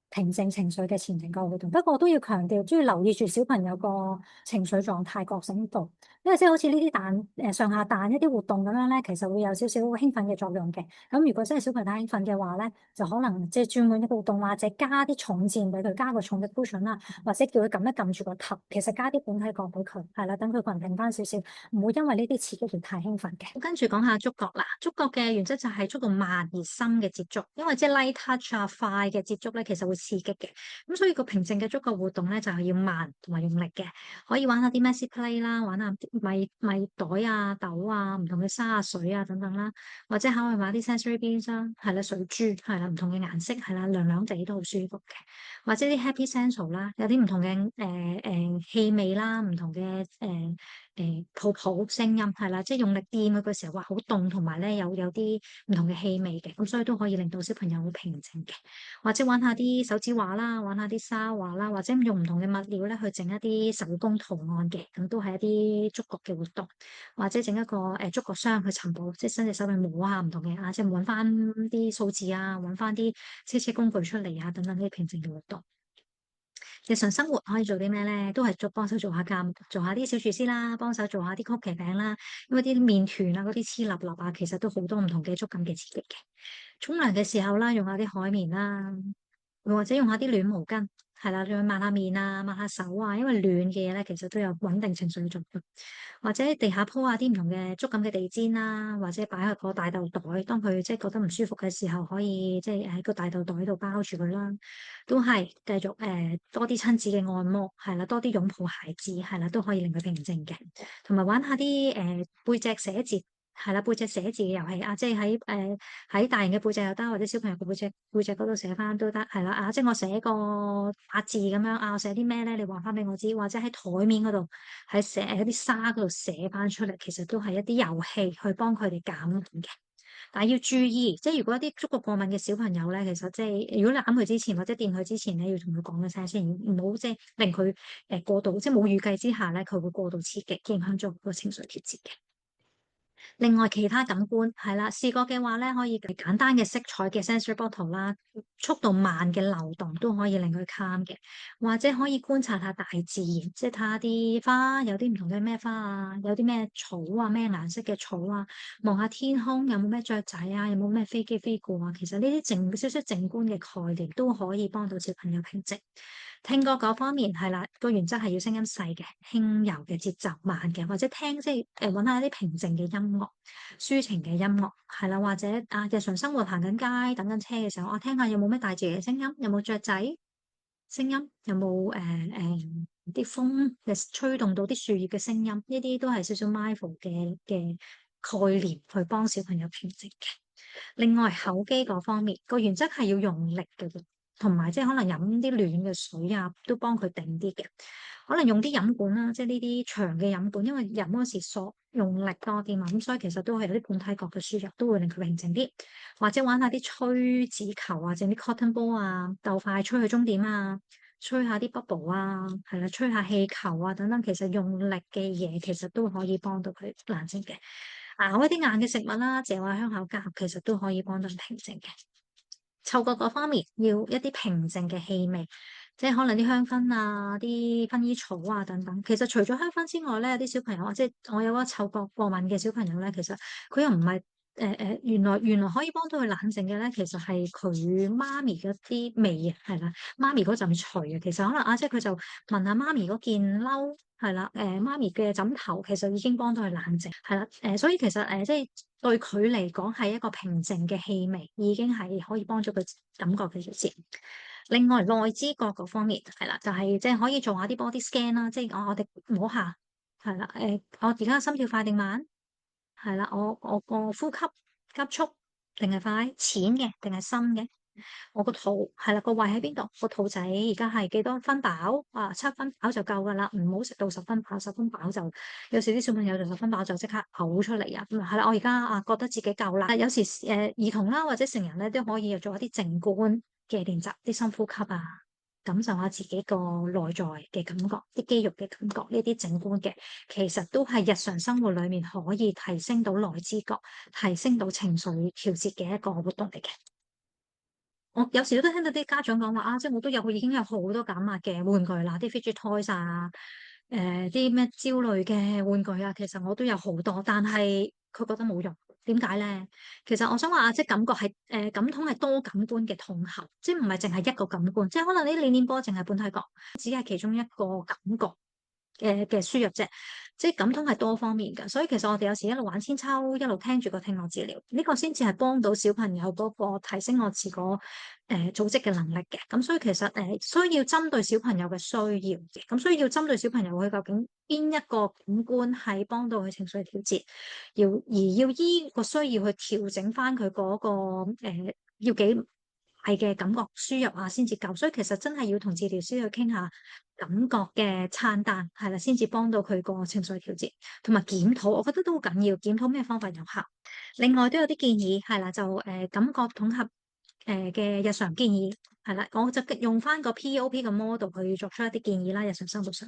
平靜情緒嘅前庭覺活動。不過我都要強調，都要留意住小朋友個情緒狀態、覺醒度，因為即係好似呢啲上下彈一啲活動咁樣咧，其實會有少少興奮嘅作用嘅。咁如果真係小朋友太興奮嘅話咧，就可能即係轉換一個活動，或者加啲重墊俾佢，加個重嘅 cushion 啦，或者叫佢撳一撳住個頭，其實加啲本體覺俾佢，係啦，等佢個人定翻少少，唔會因為呢啲刺激而太興奮嘅。跟住講下觸覺啦，觸覺嘅原則就係速度慢而深嘅接觸，因為即係 light touch 啊，快嘅接觸咧，其實會刺激嘅。咁所以個平靜嘅觸覺活動咧，就係要慢同埋用力嘅。可以玩下啲 messy play 啦，玩下啲米袋啊、豆啊、唔同嘅沙啊、水啊等等啦，或者考慮買啲 sensory beans 啦，係啦，水珠係啦，唔同嘅顏色係啦，涼涼地都好舒服嘅。或者啲 happy sensor 啦，有啲唔同嘅氣味啦，唔同嘅泡泡聲音係啦，即係用力掂佢嘅時候，哇好凍，同埋咧有啲唔同嘅氣味嘅，咁所以都可以令到小朋友好平靜嘅。或者玩下啲手指畫啦，玩下啲沙畫啦，或者用唔同嘅物料咧去整一啲手工圖案嘅，咁都係一啲觸覺嘅活動。或者整一個觸覺箱去尋寶，即係伸隻手去摸下唔同嘅啊，即係揾翻啲數字啊，揾翻啲車工具出嚟啊，等等呢啲平靜嘅活動。日常生活可以做啲咩咧？都係幫手做下家務，做下啲小廚師啦，幫手做下啲曲奇餅啦，因為啲麵團啊，嗰啲黐立立啊，其實都好多唔同嘅觸感嘅刺激嘅。沖涼嘅時候啦，用下啲海綿啦，或者用下啲暖毛巾，係啦，再抹下面啊，抹下手啊，因為暖嘅嘢咧，其實都有穩定情緒嘅作用。或者地下鋪下啲唔同嘅觸感嘅地氈啦，或者擺喺個大豆袋，當佢即係覺得唔舒服嘅時候，可以即係喺個大豆袋度包住佢啦。都係繼續多啲親子嘅按摩，係啦，多啲擁抱孩子，係啦，都可以令佢平靜嘅。同埋玩下啲背脊寫字。係啦，背脊寫字嘅遊戲啊，即係喺大人嘅背脊又得，或者小朋友嘅背脊嗰度寫翻都得，係啦啊，即係我寫個八字咁樣啊，我寫啲咩咧？你話翻俾我知，或者喺台面嗰度喺啲沙嗰度寫翻出嚟，其實都係一啲遊戲去幫佢哋減壓嘅。但係要注意，即係如果一啲觸覺過敏嘅小朋友咧，其實即係如果你攬佢之前或者掂佢之前咧，要同佢講一聲先，唔好即係令佢過度，即係冇預計之下咧，佢會過度刺激，影響咗個情緒調節嘅。另外其他感官係啦，試過嘅話咧，可以簡單嘅色彩嘅 sensory bottle 啦，速度慢嘅流動都可以令佢 calm 嘅，或者可以觀察下大自然，即係睇下啲花有啲唔同嘅咩花啊，有啲咩草啊，咩顏色嘅草啊，望下天空有冇咩雀仔啊，有冇咩飛機飛過啊，其實呢啲少少靜觀嘅概念都可以幫到小朋友平靜。聽覺嗰方面係啦，個原則係要聲音細嘅、輕柔嘅、節奏慢嘅，或者聽即係揾下一啲平靜嘅音樂、抒情嘅音樂係啦，或者啊日常生活行緊街、等緊車嘅時候，我聽下有冇咩大自然嘅聲音，有冇雀仔聲音，有冇啲風嘅吹動到啲樹葉嘅聲音，呢啲都係少少 mindful 嘅概念去幫小朋友平靜嘅。另外口肌嗰方面，個原則係要用力嘅，同埋即係可能飲啲暖嘅水啊，都幫佢定啲嘅。可能用啲飲管啦，即係呢啲長嘅飲管，因為飲嗰時索用力多啲嘛，咁所以其實都係有啲半體覺嘅輸入，都會令佢平靜啲。或者玩下啲吹紙球啊，整啲 cotton ball 啊，鬥快吹去終點啊，吹下啲 bubble 啊，係啦，吹下氣球啊等等，其實用力嘅嘢其實都可以幫到佢冷靜嘅。咬一啲硬嘅食物啦，嚼下香口膠，其實都可以幫到人平靜嘅。嗅覺嗰方面要一啲平靜嘅氣味，即係可能啲香薰啊、啲薰衣草啊等等。其實除咗香薰之外咧，有啲小朋友即係我有個嗅覺過敏嘅小朋友咧，其實佢又唔係原來可以幫到佢冷靜嘅咧，其實係佢媽咪嗰啲味啊，係啦，媽咪嗰陣除啊，其實可能啊，即係佢就聞下媽咪嗰件褸。係啦，媽咪嘅枕頭其實已經幫到佢冷靜，係啦，所以其實即係對佢嚟講係一個平靜嘅氣味，已經係可以幫助佢感覺嘅調節。另外內知覺嗰方面係啦，就係即係可以做下啲 body scan 啦，即係我哋摸下係啦，我而家心跳快定慢？係啦，我個呼吸急速定係快，淺嘅定係深嘅？我個肚係啦，個胃喺邊度？個肚仔而家係幾多分飽？啊，7分飽就夠噶啦，唔好食到10分飽，10分飽就有時啲小朋友就10分飽就即刻嘔出嚟啊！咁係啦，我而家覺得自己夠啦。有時兒童啦或者成人咧都可以做一啲靜觀嘅練習，啲深呼吸啊，感受下自己個內在嘅感覺，啲肌肉嘅感覺，呢啲靜觀嘅，其實都係日常生活裏面可以提升到內知覺、提升到情緒調節嘅一個活動嚟嘅。我有時都聽到啲家長講話啊，即係我都已經有好多減壓嘅玩具啦，啲 fidget toys 啊，啲咩焦慮嘅玩具啊，其實我都有好多，但係佢覺得冇用。點解咧？其實我想話啊，即係感覺係感統係多感官嘅統合，即係唔係淨係一個感官，即係可能啲練練波淨係本體覺，只係其中一個感覺。嘅輸入啫，即係感通係多方面嘅，所以其實我哋有時一路玩千秋，一路聽住個聽覺治療，呢個先至係幫到小朋友嗰個提升我自個組織嘅能力嘅。咁所以其實需要針對小朋友嘅需要嘅，咁需要針對小朋友佢究竟邊一個感官係幫到佢情緒調節，要依個需要去調整翻佢嗰個要幾嘅感覺輸入啊先至夠，所以其實真係要同治療師去傾下感覺嘅餐單，係啦，先至幫到佢個情緒調節同埋檢討，我覺得都好緊要，檢討咩方法有效。另外都有啲建議係啦，就感覺統合嘅日常建議係啦，我就用翻個 POP 嘅 model 去作出一啲建議啦，日常生活上。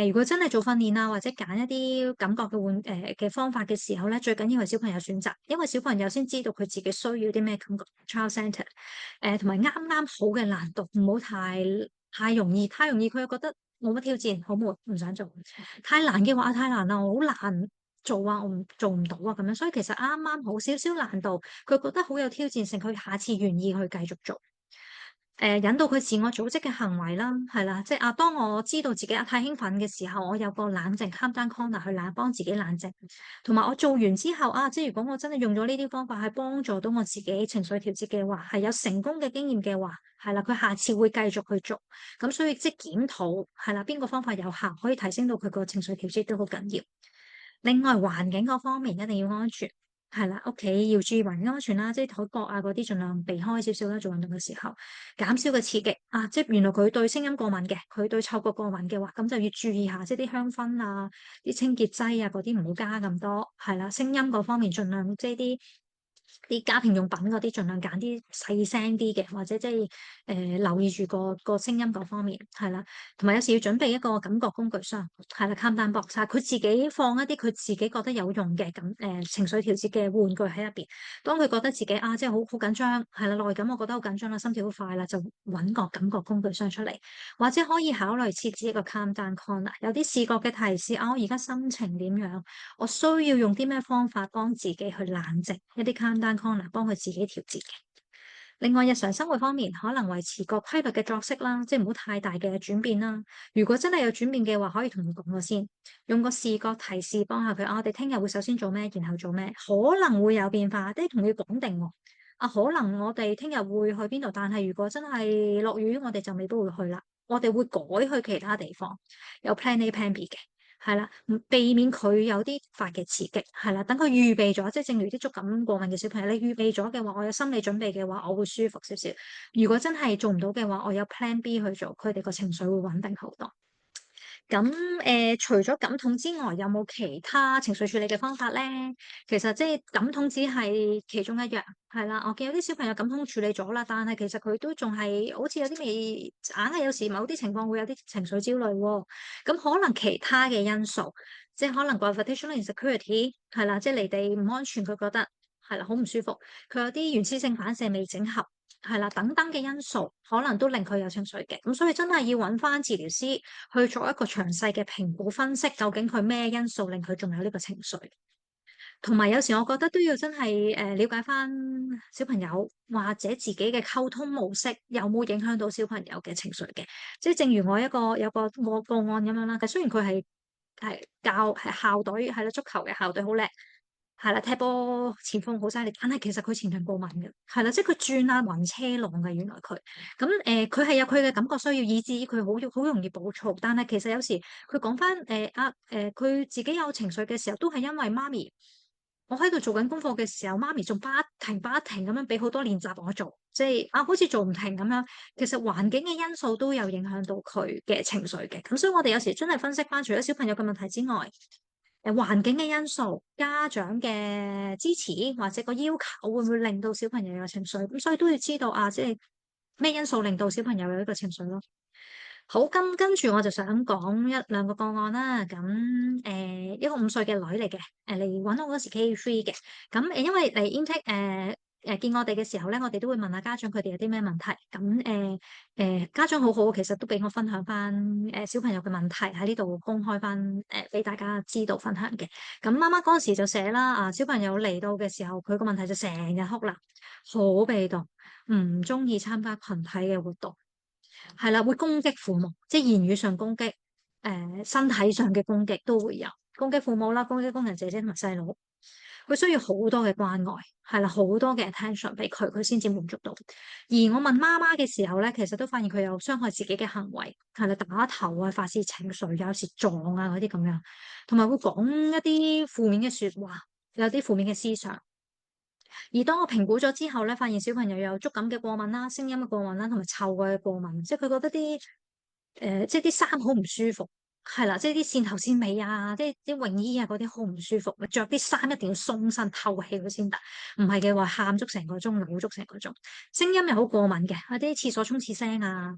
如果真係做訓練啊，或者揀一啲感覺嘅方法嘅時候咧，最緊要係小朋友選擇，因為小朋友先知道佢自己需要啲咩感覺，child centre，同埋啱啱好嘅難度，唔好太容易，太容易佢又覺得冇乜挑戰，好悶，唔想做。太難嘅話，太難啦，我好難做啊，我做唔到啊，咁樣，所以其實啱啱好少少難度，佢覺得好有挑戰性，佢下次願意去繼續做。引導佢自我組織嘅行為啦，係啦，即係當我知道自己太興奮嘅時候，我有個冷靜 calm down corner 去幫自己冷靜，同埋我做完之後即係如果我真係用咗呢啲方法係幫助到我自己情緒調節嘅話，係有成功嘅經驗嘅話，係啦，佢下次會繼續去做，咁所以即係檢討係啦，邊個方法有效，可以提升到佢個情緒調節都好緊要。另外環境嗰方面一定要安全。係啦，屋企要注意環境安全啦，即係台角啊嗰啲，盡量避開少少啦。做運動嘅時候，減少嘅刺激即係原來佢對聲音過敏嘅，佢對嗅覺過敏嘅話，咁就要注意下，即係啲香薰啊、啲清潔劑啊嗰啲唔好加咁多。係啦，聲音嗰方面盡量即係啲家庭用品嗰啲，盡量揀啲細聲啲嘅，或者即係留意住個聲音嗰方面係啦。同埋有時要準備一個感覺工具箱，係啦，calm down box，佢自己放一啲佢自己覺得有用嘅情緒調節嘅玩具喺入邊。當佢覺得自己即係好緊張，係啦，內感我覺得好緊張啦，心跳好快啦，就揾個感覺工具箱出嚟，或者可以考慮設置一個 calm down corner，有啲視覺嘅提示我而家心情點樣，我需要用啲咩方法幫自己去冷靜，一啲 calm down corner 幫佢自己調節嘅。另外，日常生活方面，可能維持個規律嘅作息啦，即係唔好太大嘅轉變啦。如果真係有轉變嘅話，可以同佢講咗先，用個視覺提示幫下佢。我哋聽日會首先做咩，然後做咩，可能會有變化，即係同佢講定喎。可能我哋聽日會去邊度，但係如果真係落雨，我哋就未必會去啦。我哋會改去其他地方，有 plan A、plan B 嘅。係啦，避免佢有啲發嘅刺激，係啦，等佢預備咗，即係正如啲觸感過敏嘅小朋友，你預備咗嘅話，我有心理準備嘅話，我會舒服少少。如果真係做唔到嘅話，我有 plan B 去做，佢哋個情緒會穩定好多。咁除咗感統之外，有冇其他情緒處理嘅方法咧？其實即係感統只係其中一樣，係啦。我見有啲小朋友感統處理咗啦，但係其實佢都仲係好似有啲未，硬係有時某啲情況會有啲情緒焦慮喎。咁可能其他嘅因素，即係可能 gravitational insecurity 係啦，即係離地唔安全，佢覺得係啦好唔舒服，佢有啲原始性反射未整合。係啦，等等嘅因素可能都令佢有情緒嘅，咁所以真係要揾翻治療師去做一個詳細嘅評估分析，究竟佢咩因素令佢仲有呢個情緒。同埋有時我覺得都要真係了解翻小朋友或者自己嘅溝通模式有冇影響到小朋友嘅情緒嘅，即係正如我有個個案咁樣啦，雖然佢係校隊係啦，足球嘅校隊好叻。係啦，踢波前鋒好犀利，但係其實佢前場過敏嘅，係啦，即係佢轉啊暈車浪嘅，原來佢咁佢係有佢嘅感覺需要，以至於佢好容易暴躁。但係其實有時佢講翻佢自己有情緒嘅時候，都係因為媽咪，我喺度做緊功課嘅時候，媽咪仲不停咁樣俾好多練習我做，即係好似做唔停咁樣。其實環境嘅因素都有影響到佢嘅情緒嘅，咁所以我哋有時真係分析翻，除咗小朋友嘅問題之外。環境嘅因素、家長嘅支持或者個要求，會唔會令到小朋友有情緒？咁所以都要知道即係咩因素令到小朋友有呢個情緒咯。好，跟住我就想講一兩個個案啦。咁一個5歲嘅女嚟嘅，嚟揾我嗰時 K3 嘅。咁因為嚟 intake 見我哋嘅時候咧，我哋都會問下家長佢哋有啲咩問題。咁家長好好，其實都俾我分享翻小朋友嘅問題喺呢度公開翻俾大家知道分享嘅。咁媽媽嗰陣時就寫啦，小朋友嚟到嘅時候，佢個問題就成日哭啦，好被動，唔中意參加群體嘅活動。係啦，會攻擊父母，即係言語上攻擊，身體上嘅攻擊都會有，攻擊父母啦，攻擊工人姐姐同埋細佬，佢需要好多嘅關愛，係啦，好多嘅 attention 俾佢，佢先至滿足到。而我問媽媽嘅時候咧，其實都發現佢有傷害自己嘅行為，係啦，打頭啊，發洩情緒，有時撞啊嗰啲咁樣，同埋會講一啲負面嘅說話，有啲負面嘅思想。而當我評估咗之後咧，發現小朋友有觸感嘅過敏啦、聲音嘅過敏啦，同埋嗅覺嘅過敏，即係佢覺得啲即係啲衫好唔舒服，係啦，即係啲線頭線尾啊，即係啲泳衣啊嗰啲好唔舒服，着啲衫一定要鬆身透氣佢先得，唔係嘅話喊足成個鐘，扭足成個鐘，聲音又好過敏嘅，啊啲廁所沖廁聲啊。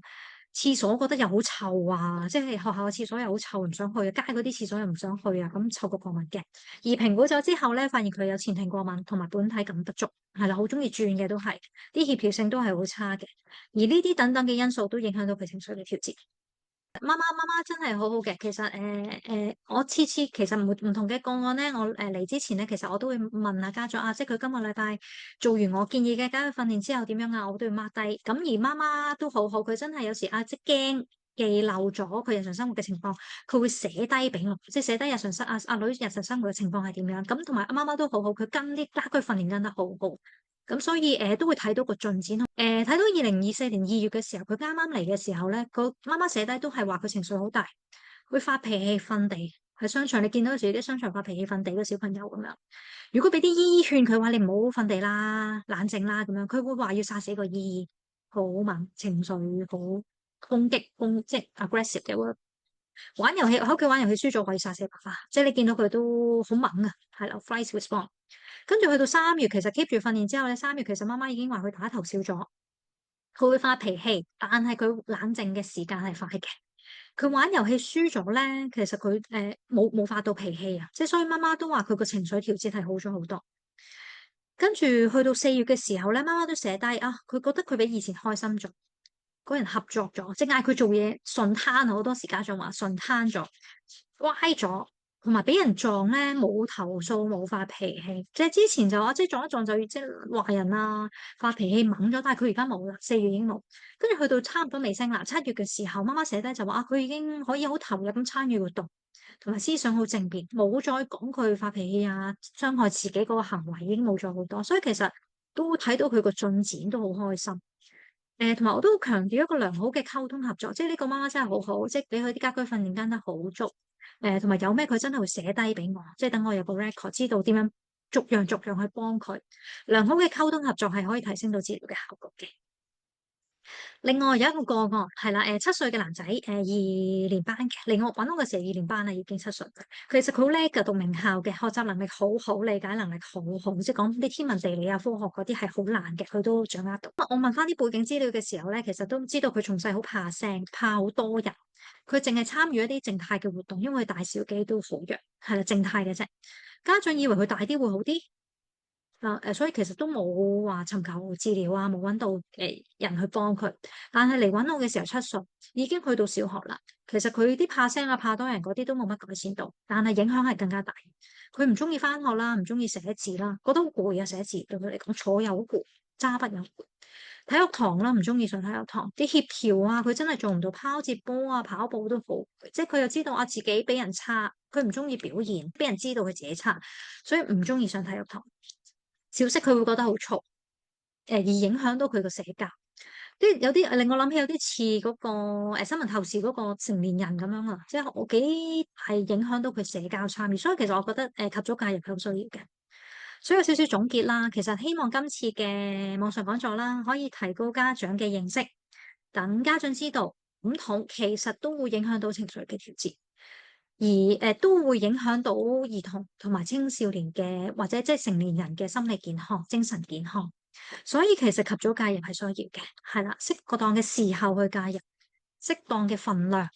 廁所覺得又好臭啊，即係學校嘅廁所又好臭，唔想去啊。街嗰啲廁所又唔想去啊，咁嗅覺過敏嘅。而評估咗之後咧，發現佢有前庭過敏同埋本體感不足，係啦，好中意轉嘅都係，啲協調性都係好差嘅。而呢啲等等嘅因素都影響到佢情緒嘅調節。媽媽真係好好嘅，其實我次次其實唔同嘅個案咧，我嚟之前咧，其實我都會問下家長啊，即係佢今個禮拜做完我建議嘅家居訓練之後點樣啊，我都會 mark 低。咁而媽媽都好好，佢真係有時啊，即係驚記漏咗佢日常生活嘅情況，佢會寫低俾我，即係寫低日常生阿女日常生活嘅情況係點樣。咁同埋媽媽都好好，佢跟啲家居訓練跟得好好。咁所以都會睇到個進展。睇到2024年2月嘅時候，佢啱啱嚟嘅時候咧，個媽媽寫低都係話佢情緒好大，會發脾氣瞓地喺商場。你見到有時啲商場發脾氣瞓地嘅小朋友咁樣，如果俾啲姨姨勸佢話你唔好瞓地啦，冷靜啦咁樣，佢會話要殺死個姨姨，好猛，情緒好攻擊，即係 aggressive 嘅 word。玩遊戲喺屋企玩遊戲輸咗可以殺死爸爸，即係你見到佢都好猛啊，係啦，fight response。跟住去到3月，其實 keep 住訓練之後咧，3月其實媽媽已經話佢打頭少咗，佢會發脾氣，但係佢冷靜嘅時間係快嘅。佢玩遊戲輸咗咧，其實佢冇發到脾氣啊，即係所以媽媽都話佢個情緒調節係好咗好多。跟住去到4月嘅時候咧，媽媽都寫低啊，佢覺得佢比以前開心咗，個人合作咗，即係嗌佢做嘢順攤啊，好多時家長話順攤咗，乖咗。同埋俾人撞咧，冇投訴，冇發脾氣。即係之前就話，即係撞一撞就要即係話人啊，發脾氣猛咗。但係佢而家冇啦，4月已經冇。跟住去到差唔多尾聲啦，7月嘅時候，媽媽寫低就話啊，佢已經可以好投入咁參與活動，同埋思想好正面，冇再講佢發脾氣啊，傷害自己嗰個行為已經冇咗好多。所以其實都睇到佢個進展都好開心。同埋我都強調一個良好嘅溝通合作，即係呢個媽媽真係好好，即係俾佢啲家居訓練跟得好足。同埋有咩佢真係會寫低俾我，即係等我有個 record，知道點樣逐樣逐樣去幫佢。良好嘅溝通合作係可以提升到治療嘅效果嘅。另外有一個個案係啦，7歲嘅男仔，2年班嘅，嚟我揾我嘅時候2年班啦，已經7歲。其實佢好叻㗎，讀名校嘅，學習能力好好，理解能力好好，即係講啲天文地理啊、科學嗰啲係好難嘅，佢都掌握到。我問翻啲背景資料嘅時候咧，其實都知道佢從細好怕聲，怕好多人，佢淨係參與一啲靜態嘅活動，因為佢大小肌都好弱，係啦，靜態嘅啫。家長以為佢大啲會好啲。所以其實都冇話尋求治療啊，冇揾到人去幫佢。但係嚟揾我嘅時候7歲，已經去到小學啦。其實佢啲怕聲啊、怕多人嗰啲都冇乜改善到，但係影響係更加大。佢唔中意翻學啦，唔中意寫字啦，覺得好攰啊，寫字對佢嚟講坐又好攰，揸筆又好攰。體育堂啦，唔中意上體育堂，啲協調啊，佢真係做唔到拋接波啊、跑步都好，即係佢又知道自己比人差，佢唔中意表現，俾人知道佢自己差，所以唔中意上體育堂。小息佢會覺得好嘈，而影響到佢個社交。啲有啲令我諗起有啲似嗰個新聞透視嗰個成年人咁樣啊，即係我幾係影響到佢社交參與。所以其實我覺得及早介入係好需要嘅。所以有少少總結啦，其實希望今次嘅網上講座啦，可以提高家長嘅認識，等家長知道唔同其實都會影響到情緒嘅調節。而都會影響到兒童同埋青少年嘅或者即係成年人嘅心理健康、精神健康，所以其實及早介入係需要嘅，係啦，適當嘅時候去介入，適當嘅份量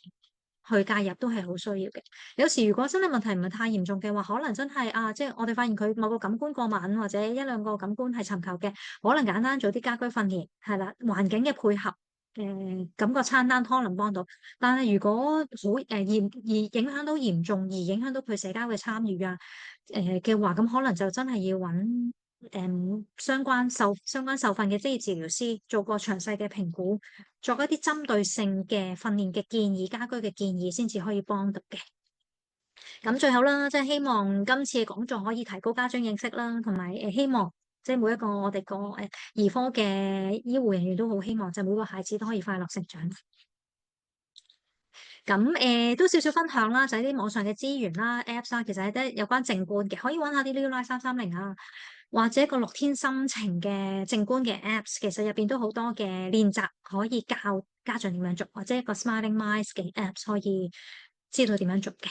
去介入都係好需要嘅。有時如果真係問題唔係太嚴重嘅話，可能真係即係我哋發現佢某個感官過敏或者一兩個感官係尋求嘅，可能簡單做啲家居訓練，係啦，環境嘅配合。感覺餐單可能幫到，但係如果好嚴而影響到嚴重，而影響到佢社交嘅參與啊，嘅話，咁可能就真係要揾相關受訓嘅職業治療師做個詳細嘅評估，作一啲針對性嘅訓練嘅建議、家居嘅建議，先至可以幫到嘅。咁最後啦，即係希望今次嘅講座可以提高家長認識啦，同埋希望。即係每一個我哋個兒科嘅醫護人員都好希望，就每個孩子都可以快樂成長。咁都少少分享啦，就係啲網上嘅資源啦、Apps 啦，其實係得有關靜觀嘅，可以揾下啲 New Life 330啊。或者個樂天心情嘅靜觀嘅 Apps，其實入邊都好多嘅練習可以教家長點樣做，或者一個 Smiling Minds 嘅 Apps 可以知道點樣做嘅。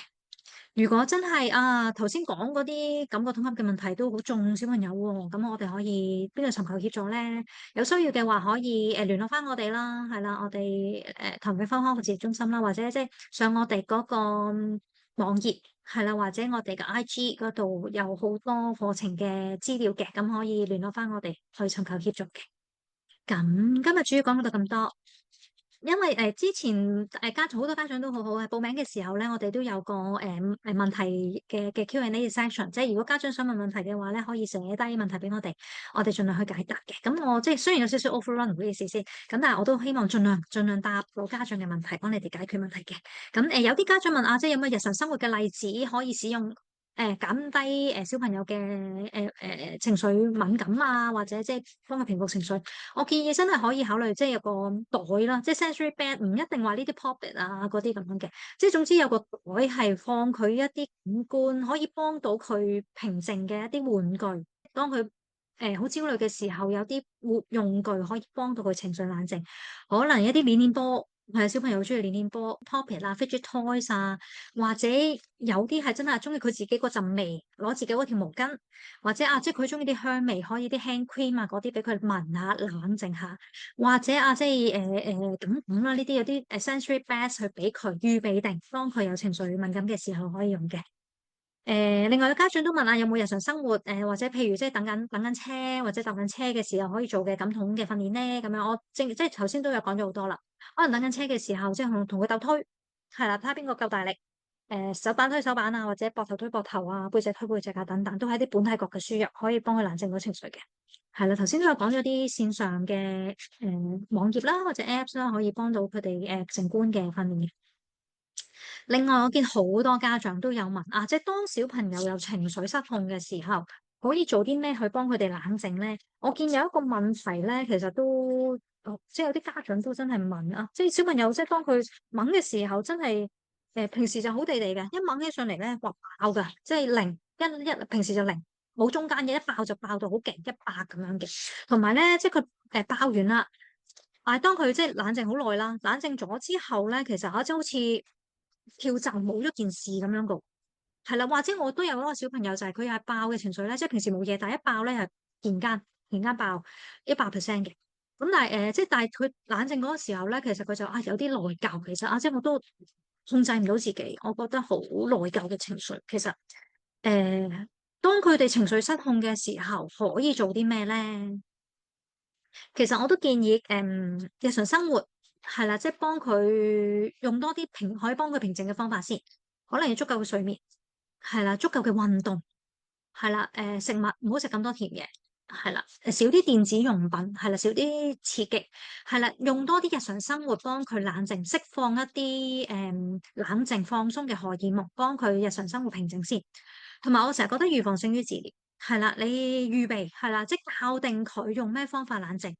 如果真係頭先講嗰啲感覺統合嘅問題都好重小朋友喎，咁我哋可以邊度尋求協助咧？有需要嘅話可以聯絡翻我哋啦，係啦，我哋唐永芳康復治療中心啦，或者即係上我哋嗰個網頁係啦，或者我哋嘅 IG 嗰度有好多課程嘅資料嘅，咁可以聯絡翻我哋去尋求協助嘅。咁今日主要講到咁多。因為之前好多家長都好好嘅，報名嘅時候咧，我哋都有個問題嘅 Q&A section，即係如果家長想問問題嘅話咧，可以寫低問題俾我哋盡量去解答嘅。咁我即係雖然有少少 overrun 唔好意思先，咁但係我都希望盡量答到家長嘅問題，幫你哋解決問題嘅。咁有啲家長問即係有冇日常生活嘅例子可以使用？減低小朋友嘅情緒敏感啊，或者即係幫佢平復情緒。我建議真係可以考慮，即係有個袋啦，即係 sensory bag，唔一定話呢啲 poppet 啊嗰啲咁樣嘅，即係總之有個袋係放佢一啲感官，可以幫到佢平靜嘅一啲玩具。當佢好焦慮嘅時候，有啲活用具可以幫到佢情緒冷靜，可能一啲黏黏波。係小朋友好中意黏黏波、poppet 啊、fidget toys 啊，或者有啲係真係中意佢自己嗰陣味，攞自己嗰條毛巾，或者即係佢中意啲香味，可以啲 hand cream 啊嗰啲俾佢聞下，冷靜下，或者即係咁啦，呢啲有啲sensory bags 去俾佢預備定，當佢有情緒敏感嘅時候可以用嘅。另外，家長都問有冇日常生活或者譬如即係等緊車或者搭緊車嘅時候可以做嘅感統嘅訓練咧，咁樣我即係頭先都有講咗好多啦。可能等緊車嘅時候，即係同佢鬥推，係啦，睇下邊個夠大力。手板推手板啊，或者膊頭推膊頭啊，背脊推背脊啊，等等，都係啲本體覺嘅輸入，可以幫佢冷靜到情緒嘅。係啦，頭先都有講咗啲線上嘅網頁啦，或者 Apps 啦，可以幫到佢哋靜觀嘅訓練。另外，我見好多家長都有問即係當小朋友有情緒失控嘅時候，可以做啲咩去幫佢哋冷靜咧？我見有一個問題咧，其實都即係有啲家長都真係問即係小朋友即係當佢猛嘅時候，真係平時就好地地嘅，一猛起上嚟咧，哇爆噶，即係零平時就零，冇中間嘅，一爆就爆到好勁100咁樣嘅。同埋咧，即係佢爆完啦，但係當佢即係冷靜好耐啦，冷靜咗之後咧，其實即係好似跳閘冇咗件事咁樣噶，係啦，或者我都有一個小朋友就係佢係爆嘅情緒咧，即係平時冇嘢，但係一爆咧係突然間爆100%嘅。咁但係佢冷靜嗰個時候咧，其實佢就有啲內疚，其實即係我都控制唔到自己，我覺得好內疚嘅情緒。其實當佢哋情緒失控嘅時候，可以做啲咩咧？其實我都建議，日常生活係啦，即係幫佢用多啲可以幫佢平靜嘅方法先，可能要足夠嘅睡眠，係啦，足夠嘅運動，係啦，食物唔好食咁多甜嘢，係啦，少啲電子用品，係啦，少啲刺激，係啦，用多啲日常生活幫佢冷靜，釋放一啲冷靜放鬆嘅荷爾蒙，幫佢日常生活平靜先。同埋我成日覺得預防勝於治療。係啦，你預備係啦，即係校定佢用咩方法冷靜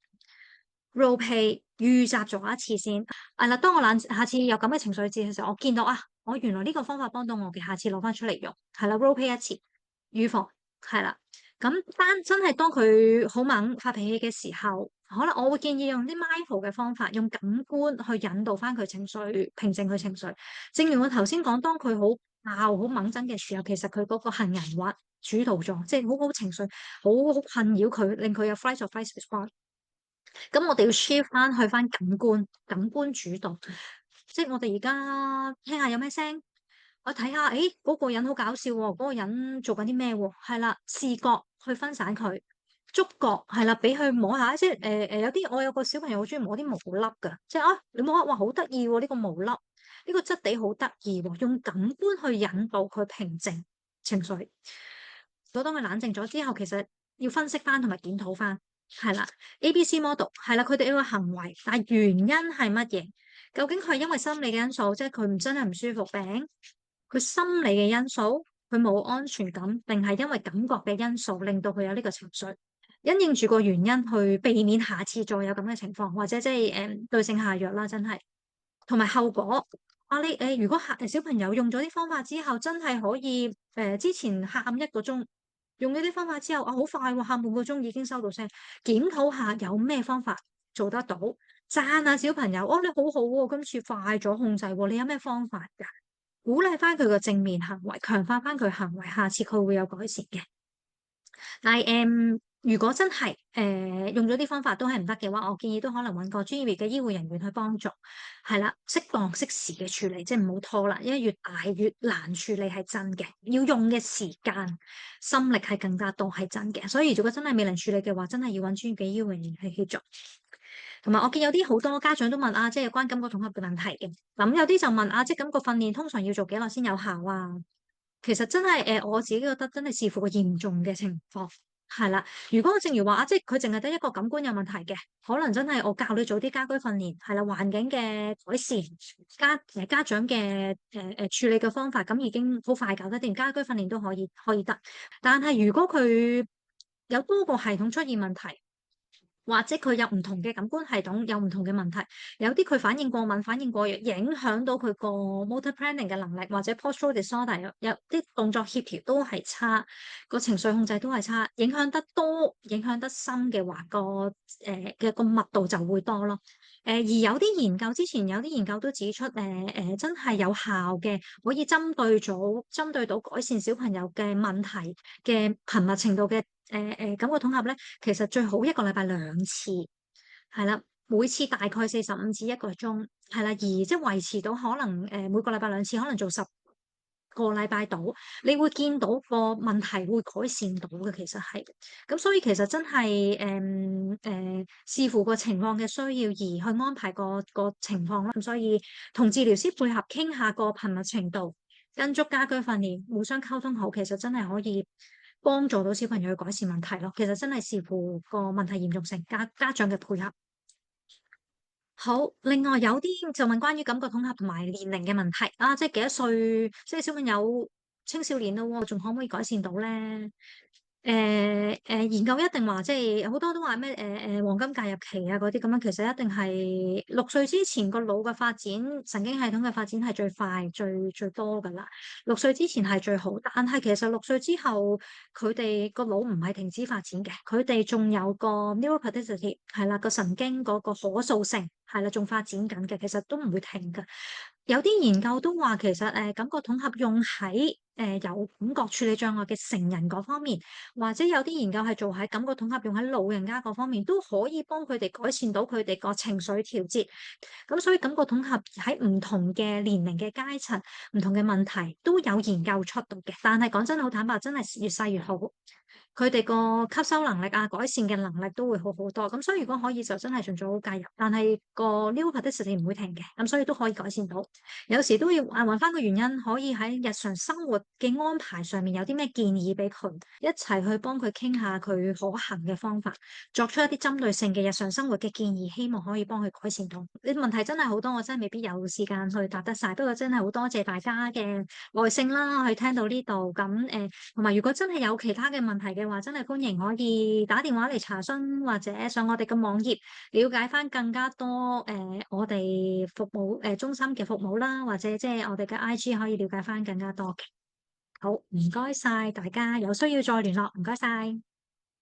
，role play 預習咗一次先。係啦，當我下次有咁嘅情緒嘅時候，我見到我原來呢個方法幫到我嘅，下次攞翻出嚟用。係啦，role play 一次，預防係啦。咁真係當佢好猛發脾氣嘅時候，可能我會建議用啲 mindful 嘅方法，用感官去引導翻佢情緒，平靜佢情緒。正如我頭先講，當佢好爆、好猛憎嘅時候，其實佢嗰個杏仁核主導咗，即係好情緒，好困擾佢，令佢有 fight or flight response。咁我哋要 shift 翻感官主導，即係我哋而家聽下有咩聲，我睇下，嗰個人好搞笑喎，嗰個人做緊啲咩喎？係啦，視覺去分散佢，觸覺係啦，俾佢摸下，即係有啲我有個小朋友好中意摸啲毛粒㗎，即係你摸下，哇好得意喎，呢個毛粒，呢個質地好得意喎，用感官去引導佢平靜情緒。如果當佢冷靜咗之後，其實要分析翻同埋檢討翻，係啦，ABC model 係啦，佢哋呢個行為，但係原因係乜嘢？究竟佢係因為心理嘅因素，即係佢真係唔舒服病，佢心理嘅因素，佢冇安全感，定係因為感覺嘅因素令到佢有呢個情緒？因應住個原因去避免下次再有咁嘅情況，或者即係對症下藥啦，真係。同埋後果你如果小朋友用咗啲方法之後，真係可以之前喊1個鐘。用呢啲方法之後，啊好快喎，喊半個鐘已經收到聲。檢討下有咩方法做得到，讚下小朋友，哦你好好喎，今次快咗控制喎，你有咩方法㗎？鼓勵翻佢個正面行為，強化翻佢行為，下次佢會有改善嘅。但係如果真係用咗啲方法都係唔得嘅話，我建議都可能揾個專業嘅醫護人員去幫助，係啦，適當適時嘅處理，即係唔好拖啦，因為越捱越難處理係真嘅，要用嘅時間心力係更加多係真嘅，所以如果真係未能處理嘅話，真係要揾專業嘅醫護人員去協助。同埋我見有啲好多家長都問啊，即係有關感覺統合嘅問題嘅，咁有啲就問啊，即係感覺訓練通常要做幾耐先有效啊？其實真係我自己覺得真係視乎個嚴重嘅情況，係啦。如果正如話啊，即係佢淨係得一個感官有問題嘅，可能真係我教你做啲家居訓練，係啦，環境嘅改善，家長嘅處理嘅方法，咁已經好快搞得掂，家居訓練都可以得。但係如果佢有多個系統出現問題，或者佢有唔同嘅感官系統有唔同嘅問題，有啲佢反應過敏、反應過弱，影響到佢個 motor planning 嘅能力，或者 postural disorder 有啲動作協調都係差，個情緒控制都係差，影響得多、影響得深嘅話，個密度就會多咯。而有啲研究之前有啲研究都指出，真係有效嘅，可以針對到改善小朋友嘅問題嘅頻密程度嘅感覺統合咧。其實最好一個禮拜2次，係啦，每次大概45至1個鐘，係啦，而即係維持到可能每個禮拜2次，可能做10個禮拜到，你會見到個問題會改善到嘅，其實係。咁所以其實真係視乎個情況嘅需要而去安排個情況啦。咁所以同治療師配合傾下個頻密程度，跟足家居訓練，互相溝通好，其實真係可以幫助到小朋友去改善問題咯。其實真係視乎個問題嚴重性，家長嘅配合。好，另外有啲就問關於感覺統合同埋年齡嘅問題啊，即係幾多歲，即係小朋友青少年咯喎，仲可唔可以改善到咧？研究一定話，即係好多都話咩黃金介入期啊嗰啲咁樣，其實一定係6歲之前個腦嘅發展、神經系統嘅發展係最快、最多噶啦。6歲之前係最好，但係其實6歲之後佢哋個腦唔係停止發展嘅，佢哋仲有個 neuroplasticity 係啦，個神經嗰個可塑性係啦，仲發展緊嘅，其實都唔會停㗎。有啲研究都話，其實感覺統合用喺有感覺處理障礙嘅成人嗰方面，或者有啲研究係做喺感覺統合用喺老人家嗰方面，都可以幫佢哋改善到佢哋個情緒調節。咁所以感覺統合喺唔同嘅年齡嘅階層、唔同嘅問題都有研究出到嘅。但係講真，好坦白，真係越細越好。佢哋個吸收能力啊、改善嘅能力都會好好多，咁所以如果可以就真係盡早介入，但係個 neuroplasticity 唔會停嘅，咁所以都可以改善到。有時都要揾翻個原因，可以喺日常生活嘅安排上面有啲咩建議俾佢，一齊去幫佢傾下佢可行嘅方法，作出一啲針對性嘅日常生活嘅建議，希望可以幫佢改善到。你問題真係好多，我真係未必有時間去答得晒，不過真係好多謝大家嘅耐性啦，去聽到呢度咁同埋如果真係有其他嘅問題嘅話，真係歡迎可以打電話嚟查詢，或者上我哋嘅網頁了解翻更加多我哋服務中心嘅服務啦，或者即係我哋嘅 IG 可以了解翻更加多嘅。好，唔該晒大家，有需要再聯絡，唔該晒。